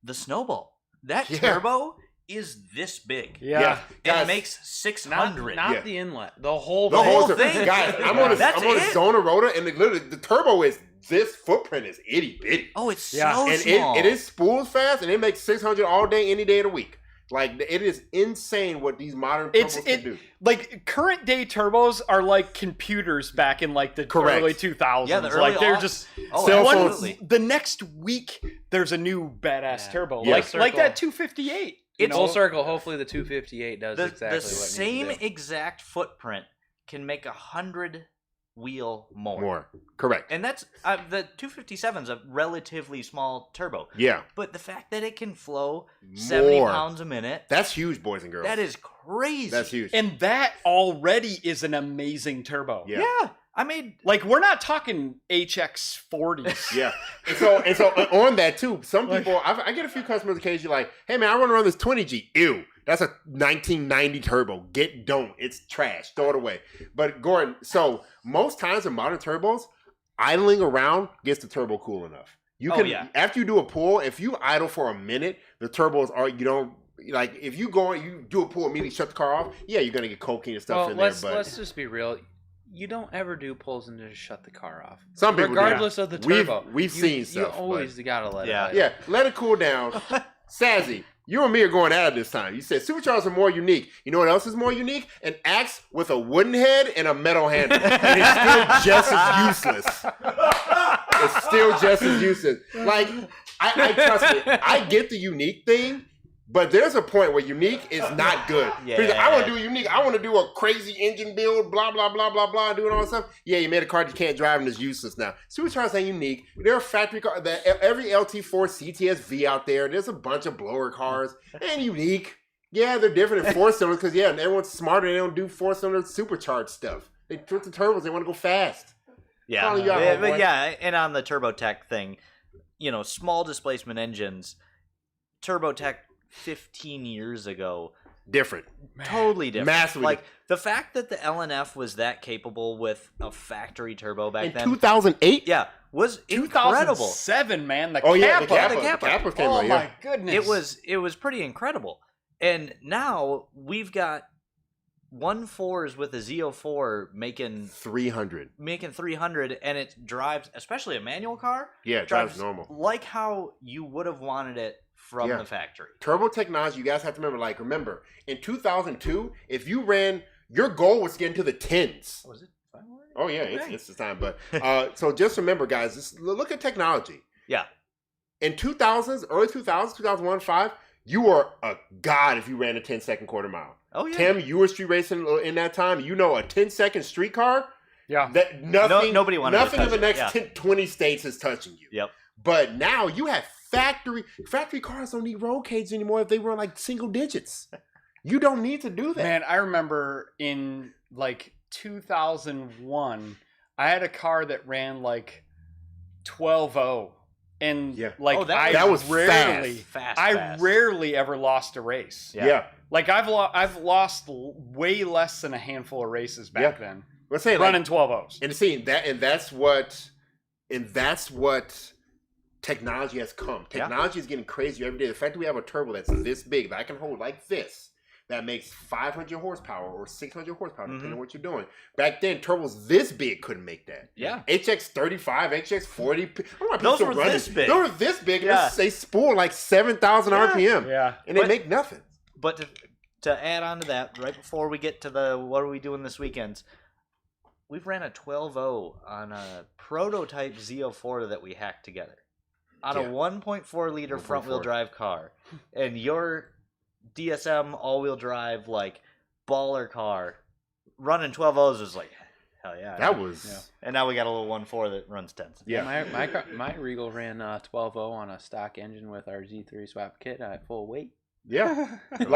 Speaker 1: the Snowball. That turbo is this big.
Speaker 3: Yeah.
Speaker 1: And it makes 600.
Speaker 4: Not the inlet. The whole
Speaker 5: The whole
Speaker 1: thing.
Speaker 5: thing. Guys, I'm on a
Speaker 1: it.
Speaker 5: Zona Rotor, and literally the turbo is this footprint is itty bitty.
Speaker 1: Oh, it's so
Speaker 5: And
Speaker 1: small.
Speaker 5: it is spools fast, and it makes 600 all day, any day of the week. Like it is insane what these modern turbos can do.
Speaker 3: Like current day turbos are like computers back in like the early 2000s.
Speaker 1: Yeah, the early
Speaker 3: like they're
Speaker 1: aughts.
Speaker 3: just
Speaker 5: Cell phones.
Speaker 3: the next week there's a new badass turbo.
Speaker 5: Yeah.
Speaker 3: Like that 258.
Speaker 1: It's
Speaker 4: Full circle. Hopefully the 258 does
Speaker 1: the
Speaker 4: exactly
Speaker 1: the
Speaker 4: what it
Speaker 1: same
Speaker 4: needs to do.
Speaker 1: exact footprint can make 100 wheel more.
Speaker 5: Correct.
Speaker 1: And that's the 257 is a relatively small turbo.
Speaker 5: Yeah.
Speaker 1: But the fact that it can flow 70
Speaker 5: More.
Speaker 1: pounds a minute,
Speaker 5: That's huge, boys and girls.
Speaker 1: that is crazy.
Speaker 5: That's huge.
Speaker 3: And that already is an amazing turbo.
Speaker 5: Yeah.
Speaker 1: Yeah. I made
Speaker 3: Like we're not talking HX40s.
Speaker 5: Yeah. And so on that too, some people I get a few customers occasionally like, hey man, I want to run this 20G. Ew. That's a 1990 turbo. Don't. It's trash. Throw it away. But Gordon, so most times in modern turbos, idling around gets the turbo cool enough. You can after you do a pull, if you idle for a minute, the turbos are like if you do a pull immediately shut the car off, you're gonna get cocaine and stuff in there. But
Speaker 4: let's just be real. You don't ever do pulls and just shut the car off.
Speaker 5: some people
Speaker 4: Regardless of the turbo.
Speaker 5: We've seen stuff.
Speaker 4: You always gotta let it out.
Speaker 5: Yeah, let it cool down. Sazzy, you and me are going at it this time. You said superchargers are more unique. You know what else is more unique? An axe with a wooden head and a metal handle. And it's still just as useless. It's still just as useless. Like, I trust me. I get the unique thing, but there's a point where unique is not good.
Speaker 1: Yeah.
Speaker 5: Because I want to do unique. I want to do a crazy engine build, blah, blah, blah, blah, blah, doing all that stuff. Yeah, you made a car that you can't drive and it's useless now. Superchargers ain't unique. There are factory cars. Every LT4 CTS-V out there, there's a bunch of blower cars. They ain't unique. Yeah, they're different in 4-cylinders because, everyone's smarter. They don't do 4-cylinder supercharged stuff. They put the turbos. They want to go fast.
Speaker 1: Yeah,
Speaker 5: Calling you out,
Speaker 1: but
Speaker 5: homeboy.
Speaker 1: and on the TurboTech thing, small displacement engines, TurboTech 15 years ago,
Speaker 5: Different.
Speaker 1: totally different.
Speaker 5: Massively
Speaker 1: Like the fact that the LNF was that capable with a factory turbo back
Speaker 5: In
Speaker 1: then,
Speaker 5: 2008?
Speaker 1: was incredible.
Speaker 3: 2007, man. The
Speaker 5: Oh, yeah, the
Speaker 3: Kappa.
Speaker 5: Kappa came
Speaker 3: Oh
Speaker 5: out,
Speaker 3: my goodness.
Speaker 1: It was pretty incredible. And now we've got 1.4s with a Z04 making
Speaker 5: 300.
Speaker 1: 300, and it drives, especially a manual car.
Speaker 5: Yeah, it drives normal.
Speaker 1: like how you would have wanted it from the factory.
Speaker 5: Turbo technology, you guys have to remember, in 2002, if you ran, your goal was to get into the 10s.
Speaker 1: Was it?
Speaker 5: Oh, yeah, it's the time. But so just remember, guys, look at technology.
Speaker 1: Yeah.
Speaker 5: In 2000s, early 2000s, 2001, 2005, you were a god if you ran a 10-second quarter mile.
Speaker 1: Oh yeah.
Speaker 5: Tim, you were street racing in that time. You know, a 10-second street car.
Speaker 3: Yeah.
Speaker 5: That nothing.
Speaker 1: Nobody wanted to
Speaker 5: nothing
Speaker 1: touch
Speaker 5: in the
Speaker 1: it,
Speaker 5: next
Speaker 1: yeah.
Speaker 5: 10, 20 states is touching you.
Speaker 1: Yep.
Speaker 5: But now you have factory cars don't need roll cage anymore if they run like single digits. You don't need to do that.
Speaker 3: Man, I remember in like 2001, I had a car that ran like 12.0. And
Speaker 5: Yeah.
Speaker 3: like
Speaker 1: Oh,
Speaker 5: that was
Speaker 3: rarely,
Speaker 1: fast.
Speaker 3: I rarely ever lost a race.
Speaker 5: Yeah.
Speaker 3: Like I've lost way less than a handful of races back then.
Speaker 5: Let's say
Speaker 3: Running 12.0s.
Speaker 5: And see that's what technology has come. Technology is getting crazier every day. The fact that we have a turbo that's this big that I can hold like this, that makes 500 horsepower or 600 horsepower, depending on what you're doing. Back then, turbos this big couldn't make that.
Speaker 1: Yeah.
Speaker 5: HX35, HX40.
Speaker 1: Those were this big.
Speaker 5: Those were this big.
Speaker 1: Yeah.
Speaker 5: They spool like 7,000 RPM.
Speaker 3: Yeah.
Speaker 5: And they make nothing.
Speaker 1: But to add on to that, right before we get to the what are we doing this weekend, we've ran a 12.0 on a prototype Z04 that we hacked together on a 1.4 liter front wheel drive car, and your DSM all wheel drive like baller car running 12.0s was like hell yeah.
Speaker 5: That was.
Speaker 1: Yeah. And now we got a little 1.4 that runs 10s.
Speaker 5: Yeah.
Speaker 4: My Regal ran 12.0 on a stock engine with our Z3 swap kit at full weight.
Speaker 5: Yeah.
Speaker 1: There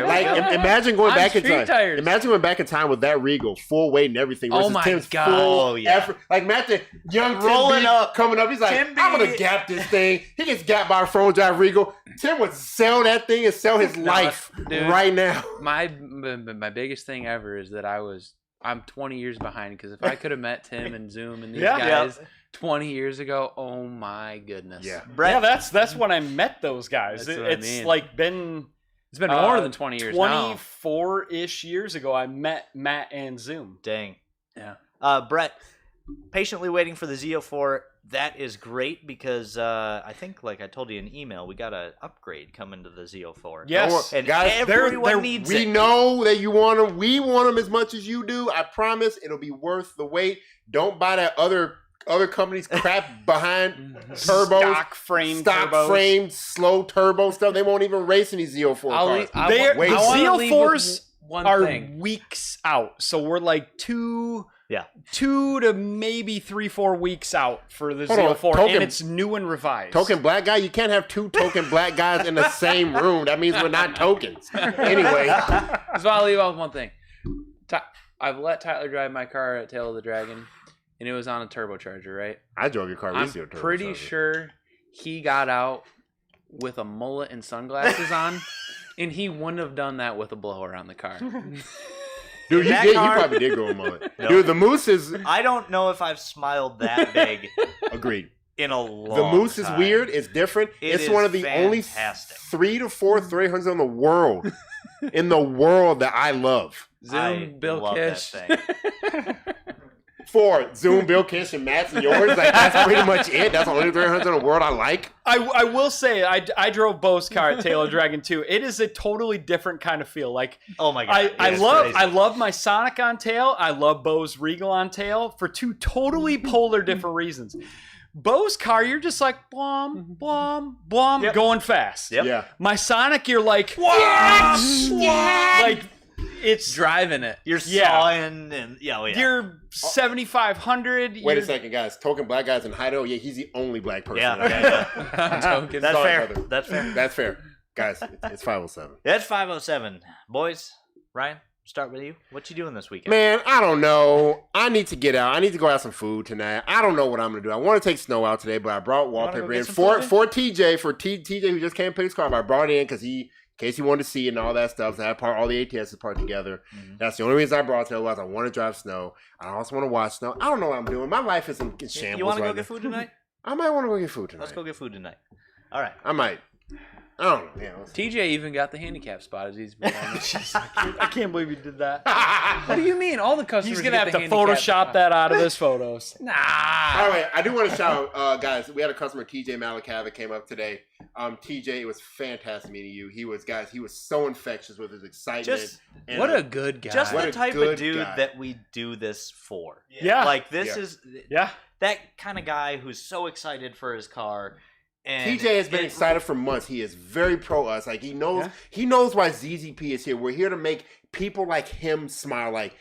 Speaker 1: we go.
Speaker 5: Imagine going
Speaker 4: On
Speaker 5: back in
Speaker 4: street
Speaker 5: time.
Speaker 4: tires.
Speaker 5: Imagine going back in time with that Regal, full weight and everything.
Speaker 4: Oh
Speaker 5: Versus
Speaker 4: my
Speaker 5: Tim's
Speaker 4: God.
Speaker 5: full
Speaker 1: Oh, yeah.
Speaker 5: effort. Like imagine young Tim
Speaker 1: Rolling
Speaker 5: B
Speaker 1: up.
Speaker 5: coming up. He's like,
Speaker 1: Tim B.
Speaker 5: I'm gonna gap this thing. He gets gapped by a front drive Regal. Tim would sell that thing and sell his life
Speaker 4: dude.
Speaker 5: right now.
Speaker 4: My biggest thing ever is that I'm 20 years behind, because if I could have met Tim and Zoom and these guys 20 years ago, oh my goodness.
Speaker 5: Yeah.
Speaker 1: Brett,
Speaker 3: Yeah, that's when I met those guys.
Speaker 4: That's what I
Speaker 3: It's
Speaker 4: mean.
Speaker 3: like been
Speaker 4: It's been more than 20 years now.
Speaker 3: 24-ish years ago I met Matt and Zoom.
Speaker 1: dang.
Speaker 4: Yeah.
Speaker 1: Brett, patiently waiting for the Z04. That is great because I think, like I told you in email, we got an upgrade coming to the Z04.
Speaker 3: Yes.
Speaker 1: And
Speaker 5: Guys,
Speaker 1: everyone needs
Speaker 5: we
Speaker 1: it.
Speaker 5: know that you want them. We want them as much as you do. I promise it'll be worth the wait. Don't buy that other company's crap behind turbos.
Speaker 3: Stock frame turbos.
Speaker 5: Slow turbo stuff. They won't even race in these Z04 cars.
Speaker 3: The
Speaker 5: Wait.
Speaker 3: Z04s
Speaker 4: one
Speaker 3: are
Speaker 4: thing.
Speaker 3: weeks out, so we're like two
Speaker 1: Yeah.
Speaker 3: 2 to maybe 3-4 weeks out for the
Speaker 5: Hold on,
Speaker 3: Z04,
Speaker 5: token-
Speaker 3: and it's new and revised.
Speaker 5: Token black guy? You can't have two token black guys in the same room. That means we're not tokens. Anyway.
Speaker 4: So I'll leave off one thing. I've let Tyler drive my car at Tail of the Dragon, and it was on a turbocharger, right?
Speaker 5: I drove your car.
Speaker 4: I'm pretty sure he got out with a mullet and sunglasses on, and he wouldn't have done that with a blower on the car.
Speaker 5: Dude,
Speaker 1: That
Speaker 5: you
Speaker 1: car-
Speaker 5: probably did go a mullet.
Speaker 1: No.
Speaker 5: Dude, the moose is...
Speaker 1: I don't know if I've smiled that big
Speaker 5: Agreed.
Speaker 1: in a long
Speaker 5: The moose is
Speaker 1: time.
Speaker 5: weird. It's different.
Speaker 1: It
Speaker 5: It's
Speaker 1: is
Speaker 5: one of the only
Speaker 1: fantastic.
Speaker 5: 3 to 4 300s in the world. In the world that I love.
Speaker 1: I
Speaker 4: Zoom, Bill
Speaker 1: love
Speaker 4: Kish.
Speaker 1: that thing.
Speaker 5: 4, Zoom, Bill Kish, and Matt's and yours. Like, that's pretty much it. That's the only 300s in the world I like.
Speaker 3: I will say, I drove Bo's car at Tail of Dragon 2. It is a totally different kind of feel. Like,
Speaker 1: Oh my god!
Speaker 3: I
Speaker 1: it's
Speaker 3: love
Speaker 1: crazy.
Speaker 3: I love my Sonic on Tail. I love Bo's Regal on Tail for 2 totally polar different reasons. Bo's car, you're just like blom, blom, blom,
Speaker 1: Yep.
Speaker 3: going fast.
Speaker 1: Yep.
Speaker 5: Yeah.
Speaker 3: My Sonic, you're like, like it's
Speaker 4: Driving it.
Speaker 1: You're
Speaker 3: Yeah.
Speaker 1: sawing and yeah.
Speaker 3: you're 7,500.
Speaker 5: Wait a
Speaker 3: you're-
Speaker 5: second, guys. Token black guys in Hideout. Yeah, he's the only black person.
Speaker 1: Yeah,
Speaker 5: in
Speaker 1: yeah,
Speaker 5: Hideout.
Speaker 4: Token.
Speaker 1: That's
Speaker 5: Sorry,
Speaker 1: fair.
Speaker 5: brother.
Speaker 1: That's fair.
Speaker 5: That's fair. Guys, it's 507.
Speaker 1: That's 507. Boys, Ryan, start with you. What you doing this weekend?
Speaker 5: Man, I don't know. I need to get out. I need to go have some food tonight. I don't know what I'm going to do. I want to take snow out today, but I brought wallpaper
Speaker 1: get
Speaker 5: in
Speaker 1: some
Speaker 5: for
Speaker 1: food?
Speaker 5: TJ, TJ who just came to pick his car up. I brought it in because in case he wanted to see it and all that stuff. So I had all the ATS part together.
Speaker 1: Mhm.
Speaker 5: That's the only reason I brought it. Otherwise, I want to drive snow. I also want to watch snow. I don't know what I'm doing. My life is in shambles.
Speaker 1: You want to go
Speaker 5: right
Speaker 1: get
Speaker 5: now.
Speaker 1: food tonight?
Speaker 5: I might want to go get food tonight.
Speaker 1: Let's go get food tonight. All right.
Speaker 5: I might. I don't know. Yeah,
Speaker 4: TJ even got the handicap spot as he's been on it.
Speaker 3: I can't believe you did that.
Speaker 4: What do you mean? All the customers
Speaker 3: He's gonna
Speaker 4: get
Speaker 3: have
Speaker 4: the
Speaker 3: to
Speaker 4: handicap
Speaker 3: Photoshop
Speaker 4: spot.
Speaker 3: that out of his photos.
Speaker 4: Nah.
Speaker 5: All right, I do want to shout out, guys. We had a customer, TJ Malakav, that came up today. TJ, it was fantastic meeting you. He was so infectious with his excitement.
Speaker 1: Just
Speaker 5: and,
Speaker 4: What a good guy.
Speaker 1: just
Speaker 5: What
Speaker 1: the
Speaker 5: a
Speaker 1: type
Speaker 5: good
Speaker 1: of dude
Speaker 5: guy.
Speaker 1: that we do this for.
Speaker 3: Yeah.
Speaker 1: Like this
Speaker 5: Yeah.
Speaker 1: is
Speaker 3: Yeah.
Speaker 1: that kind of guy who's so excited for his car. And
Speaker 5: TJ has been excited for months. He is very pro us. Like he knows why ZZP is here. We're here to make people like him smile. Like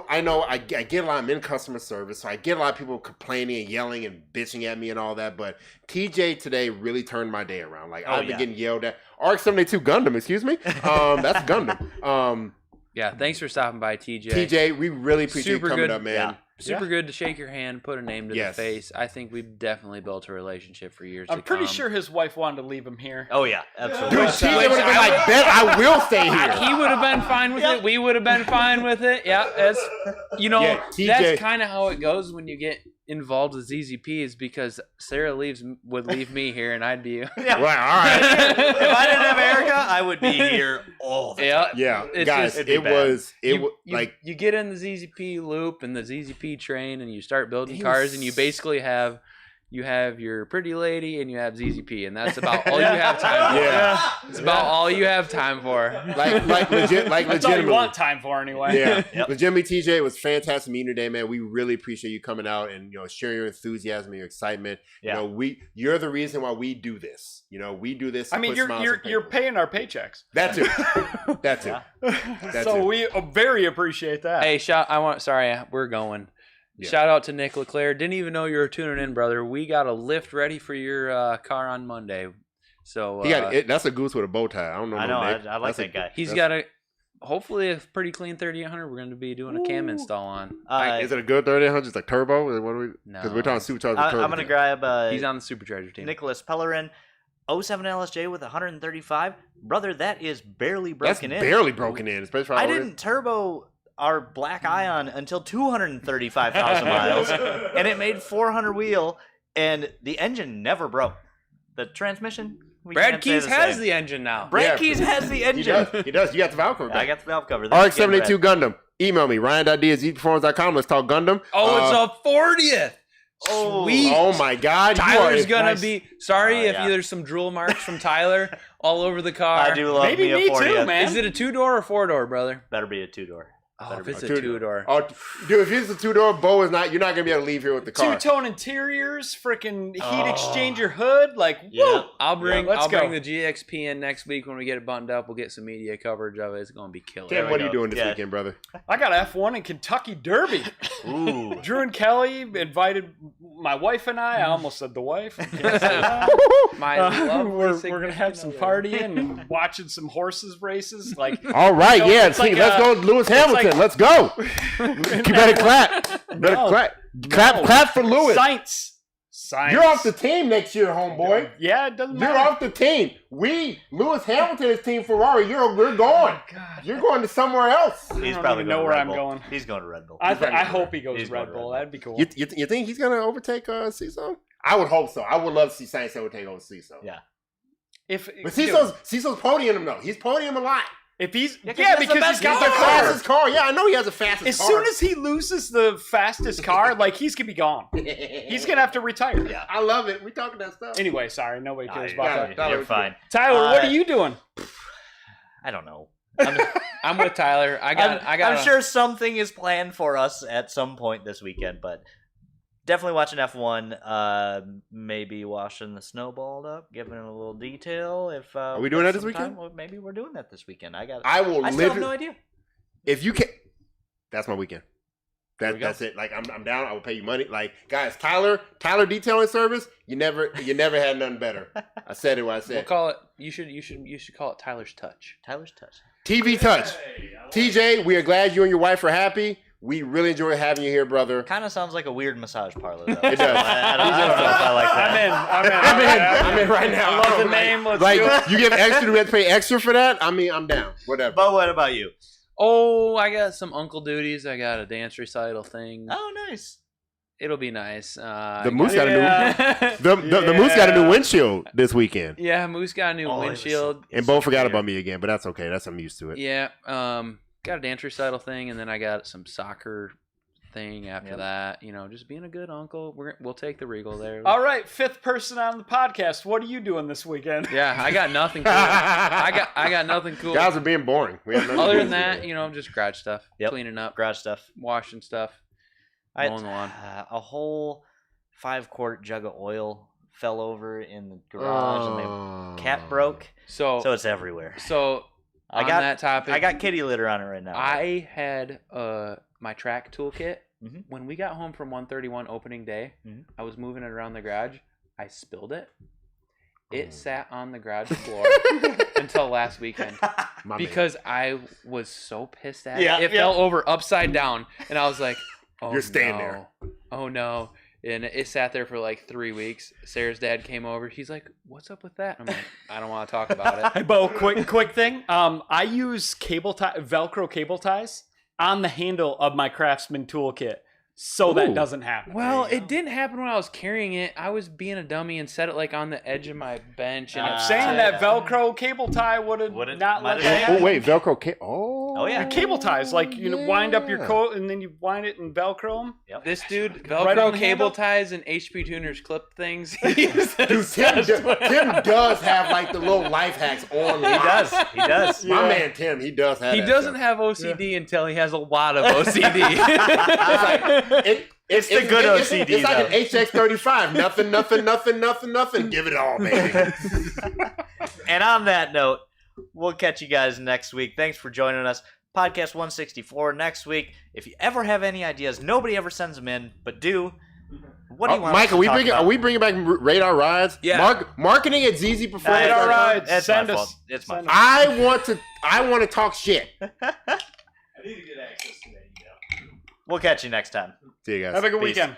Speaker 5: I know I get a lot. I'm in customer service, so I get a lot of people complaining and yelling and bitching at me and all that. But TJ today really turned my day around. Like I've been getting yelled at. RX-72 Gundam, excuse me. That's Gundam.
Speaker 4: Yeah, thanks for stopping by, TJ.
Speaker 5: TJ, we really appreciate you coming up, man.
Speaker 4: Yeah. Super good to shake your hand, put a name to the face. I think we've definitely built a relationship for years to come.
Speaker 3: I'm pretty sure his wife wanted to leave him here.
Speaker 1: Oh, yeah, absolutely.
Speaker 5: Dude, TJ would have been like, bet I will stay here.
Speaker 4: He would have been fine with it. We would have been fine with it. Yeah, that's kind of how it goes when you get involved with ZZP, is because Sarah would leave me here and I'd be
Speaker 5: Well, all right.
Speaker 1: If I didn't have Erica, I would be here all the time.
Speaker 5: Yeah,
Speaker 4: It's
Speaker 5: guys,
Speaker 4: just-
Speaker 5: it was like
Speaker 4: you get in the ZZP loop and the ZZP train and you start building cars and you basically have your pretty lady and you have ZZP, and that's about all you have time for.
Speaker 5: Yeah.
Speaker 4: It's about all you have time for.
Speaker 5: Like
Speaker 3: That's all you
Speaker 5: legitimately.
Speaker 3: want time for anyway.
Speaker 5: Yeah, legitimately, TJ, it was fantastic meeting you today, man. We really appreciate you coming out and sharing your enthusiasm and your excitement.
Speaker 1: Yeah.
Speaker 5: You're the reason why we do this. We do this.
Speaker 3: I mean, you're paying our paychecks.
Speaker 5: That too. That too.
Speaker 3: So we very appreciate that.
Speaker 4: Hey, we're going.
Speaker 5: Yeah.
Speaker 4: Shout out to Nick LeClaire. Didn't even know you were tuning in, brother. We got a lift ready for your car on Monday. So
Speaker 5: that's a goose with a bow tie. I don't know.
Speaker 1: I know.
Speaker 5: Nick.
Speaker 1: I like that guy.
Speaker 4: He's got hopefully a pretty clean 3800. We're going to be doing a cam install on.
Speaker 5: Is it a good 3800? It's like turbo? What are we?
Speaker 4: No.
Speaker 5: Because we're talking supercharged.
Speaker 1: I'm going to grab.
Speaker 4: He's on the Supercharger team.
Speaker 1: Nicholas Pellerin. 07 LSJ with 135. Brother, that is barely broken in.
Speaker 5: That's barely broken in, especially for
Speaker 1: I didn't turbo our Black Ion until 235,000 miles, and it made 400 wheel, and the engine never broke. The transmission,
Speaker 4: Brad Keys has the engine now.
Speaker 1: Brad Keys has the engine.
Speaker 5: He does. You got the valve cover back.
Speaker 1: I got the valve cover.
Speaker 5: RX-72 Gundam. Email me, ryan.d@zperformance.com. Let's talk Gundam.
Speaker 4: Oh, it's a 40th.
Speaker 1: Oh,
Speaker 4: sweet.
Speaker 5: Oh my God.
Speaker 4: Tyler's gonna be sorry if
Speaker 1: yeah.
Speaker 4: there's some drool marks from Tyler all over the car.
Speaker 1: I do love
Speaker 3: Maybe me
Speaker 1: a 40th.
Speaker 3: too, man.
Speaker 4: Is it a 2-door or 4-door, brother?
Speaker 1: Better be a 2-door.
Speaker 4: Oh, if it's a
Speaker 5: Two-door.
Speaker 4: 2-door.
Speaker 5: Oh, dude, if it's a 2-door, Bo is not. You're not gonna be able to leave here with the car.
Speaker 3: Two-tone interiors, freaking heat exchanger hood, like
Speaker 1: Yeah.
Speaker 3: woo.
Speaker 4: I'll bring
Speaker 3: let's go.
Speaker 4: the GXP in next week when we get it buttoned up. We'll get some media coverage of it. It's gonna be killer.
Speaker 5: Tim, what are you
Speaker 1: go.
Speaker 5: doing this
Speaker 1: Yeah.
Speaker 5: weekend, brother?
Speaker 3: I got F1 in Kentucky Derby.
Speaker 1: Ooh.
Speaker 3: Drew and Kelly invited my wife and I almost said the wife. Can't say that.
Speaker 4: My lovely
Speaker 3: We're gonna have some partying and watching some horses races. Like
Speaker 5: All right, yeah.
Speaker 3: it's like
Speaker 5: let's go, Lewis Hamilton.
Speaker 3: like-
Speaker 5: Let's go. You better clap. Better
Speaker 3: No.
Speaker 5: clap for Lewis.
Speaker 3: Science.
Speaker 5: You're off the team next year, homeboy.
Speaker 3: Yeah, it doesn't
Speaker 5: You're
Speaker 3: matter.
Speaker 5: off the team. Lewis Hamilton is Team Ferrari. We're going.
Speaker 3: God.
Speaker 5: You're going to somewhere else.
Speaker 1: He's
Speaker 3: don't
Speaker 1: probably
Speaker 3: even know
Speaker 1: going to
Speaker 3: where
Speaker 1: Red
Speaker 3: I'm
Speaker 1: Bull.
Speaker 3: going.
Speaker 1: He's going to Red Bull.
Speaker 3: I hope he goes
Speaker 1: He's
Speaker 3: Red
Speaker 1: going
Speaker 3: Bull.
Speaker 1: Red
Speaker 3: That'd be cool.
Speaker 5: You think he's gonna overtake CISO? I would hope so. I would love to see Sainz overtake over CISO.
Speaker 1: Yeah.
Speaker 5: But CISO's podiuming though. He's podium a lot.
Speaker 3: If he's
Speaker 1: Yeah, 'cause
Speaker 3: yeah,
Speaker 1: that's the
Speaker 3: because he's
Speaker 1: best
Speaker 3: got
Speaker 5: The
Speaker 3: the car.
Speaker 5: fastest car. Yeah, I know he has the fastest
Speaker 3: As
Speaker 5: car.
Speaker 3: soon as he loses the fastest car, like he's gonna be gone. He's gonna have to retire.
Speaker 1: Yeah.
Speaker 5: I love it. We talking that stuff.
Speaker 3: Anyway, sorry, nobody cares
Speaker 1: Nah,
Speaker 3: about that.
Speaker 1: you're fine.
Speaker 3: Tyler, what are you doing?
Speaker 1: I don't know.
Speaker 4: I'm with Tyler.
Speaker 1: I'm sure something is planned for us at some point this weekend, but definitely watching F1. Maybe washing the snowball up, giving it a little detail. If
Speaker 5: Are we doing that this
Speaker 1: some time,
Speaker 5: weekend?
Speaker 1: well, maybe we're doing that this weekend.
Speaker 5: I will
Speaker 1: I still have
Speaker 5: literally.
Speaker 1: no idea.
Speaker 5: If you can, that's my weekend.
Speaker 1: There we go.
Speaker 5: That's it. Like I'm down. I will pay you money. Like guys, Tyler Detailing Service. You never had nothing better. I said it. What I
Speaker 4: We'll
Speaker 5: said.
Speaker 4: call it. You should call it Tyler's Touch.
Speaker 1: Tyler's touch.
Speaker 5: TV Touch. TJ, we are glad you and your wife are happy. We really enjoy having you here, brother.
Speaker 1: Kind of sounds like a weird massage parlor, though.
Speaker 5: It does.
Speaker 1: I don't know if I like that.
Speaker 5: I'm in right now.
Speaker 3: I love the name. Let's
Speaker 5: Like
Speaker 3: do it.
Speaker 5: you give extra, do we have to pay extra for that? I mean, I'm down. Whatever.
Speaker 1: But what about you?
Speaker 4: Oh, I got some uncle duties. I got a dance recital thing.
Speaker 1: Oh, nice.
Speaker 4: It'll be nice.
Speaker 5: The Moose got a new.
Speaker 3: Yeah.
Speaker 5: The Moose got a new windshield this weekend,
Speaker 4: Yeah, Moose got a new windshield.
Speaker 5: and Bo forgot about me again, but that's okay. I'm used to it.
Speaker 4: Yeah, got a dance recital thing, and then I got some soccer thing after that. You know, just being a good uncle. We'll take the Regal there.
Speaker 3: All right, fifth person on the podcast. What are you doing this weekend?
Speaker 4: Yeah, I got nothing cool. I got nothing cool.
Speaker 5: Guys are being boring. We have nothing to
Speaker 4: Other
Speaker 5: do
Speaker 4: than
Speaker 5: this
Speaker 4: that,
Speaker 5: weekend.
Speaker 4: you know, just garage stuff, cleaning up,
Speaker 1: Garage stuff.
Speaker 4: washing stuff,
Speaker 1: I had
Speaker 4: mowing the lawn.
Speaker 1: a whole 5-quart jug of oil fell over in the garage and the cat broke. So it's everywhere.
Speaker 4: So on that topic,
Speaker 1: I got kitty litter on it right now.
Speaker 4: I had my track toolkit.
Speaker 1: Mhm.
Speaker 4: When we got home from 131 opening day,
Speaker 1: Mhm.
Speaker 4: I was moving it around the garage. I spilled it. It sat on the garage floor until last weekend because I was so pissed at it. It fell over upside down, and I was like, "Oh,
Speaker 5: You're staying there.
Speaker 4: Oh no!" And it sat there for like 3 weeks. Sarah's dad came over. He's like, "What's up with that?" I'm like, "I don't want to talk about it."
Speaker 3: Hey, Bo, quick thing. I use Velcro cable ties on the handle of my Craftsman toolkit, so that doesn't happen.
Speaker 4: Well, it didn't happen when I was carrying it. I was being a dummy and set it like on the edge of my bench. And
Speaker 3: I'm saying that Velcro cable tie would have not let that happen.
Speaker 5: Oh wait, Velcro.
Speaker 1: Oh yeah,
Speaker 3: Cable ties, like you wind up your coat and then you wind it and Velcro them.
Speaker 1: Yep.
Speaker 4: This dude,
Speaker 3: Right
Speaker 4: Velcro
Speaker 3: on the
Speaker 4: cable
Speaker 3: handle?
Speaker 4: ties and HP tuners clip things.
Speaker 5: Dude, Tim does have like the little life hacks on.
Speaker 1: He does. He does.
Speaker 5: My man Tim, he does have.
Speaker 4: He
Speaker 5: that
Speaker 4: doesn't
Speaker 5: stuff.
Speaker 4: have OCD until he has a lot of OCD.
Speaker 1: It's the good OCD,
Speaker 5: It's like
Speaker 1: though.
Speaker 5: an HX35. Nothing. Give it all, baby.
Speaker 1: And on that note, we'll catch you guys next week. Thanks for joining us. Podcast 164 next week. If you ever have any ideas, nobody ever sends them in, but do. What do you want?
Speaker 5: Mike, are we bringing back radar rides?
Speaker 4: Yeah.
Speaker 5: Marketing at ZZPerformance.
Speaker 3: Radar rides.
Speaker 1: It's
Speaker 3: Send
Speaker 1: my
Speaker 3: us.
Speaker 1: fault. It's my
Speaker 3: Send
Speaker 1: fault.
Speaker 5: I want to talk shit.
Speaker 2: I need to get access to that email.
Speaker 1: We'll catch you next time.
Speaker 5: See you guys.
Speaker 3: Have a good
Speaker 1: Peace.
Speaker 3: weekend.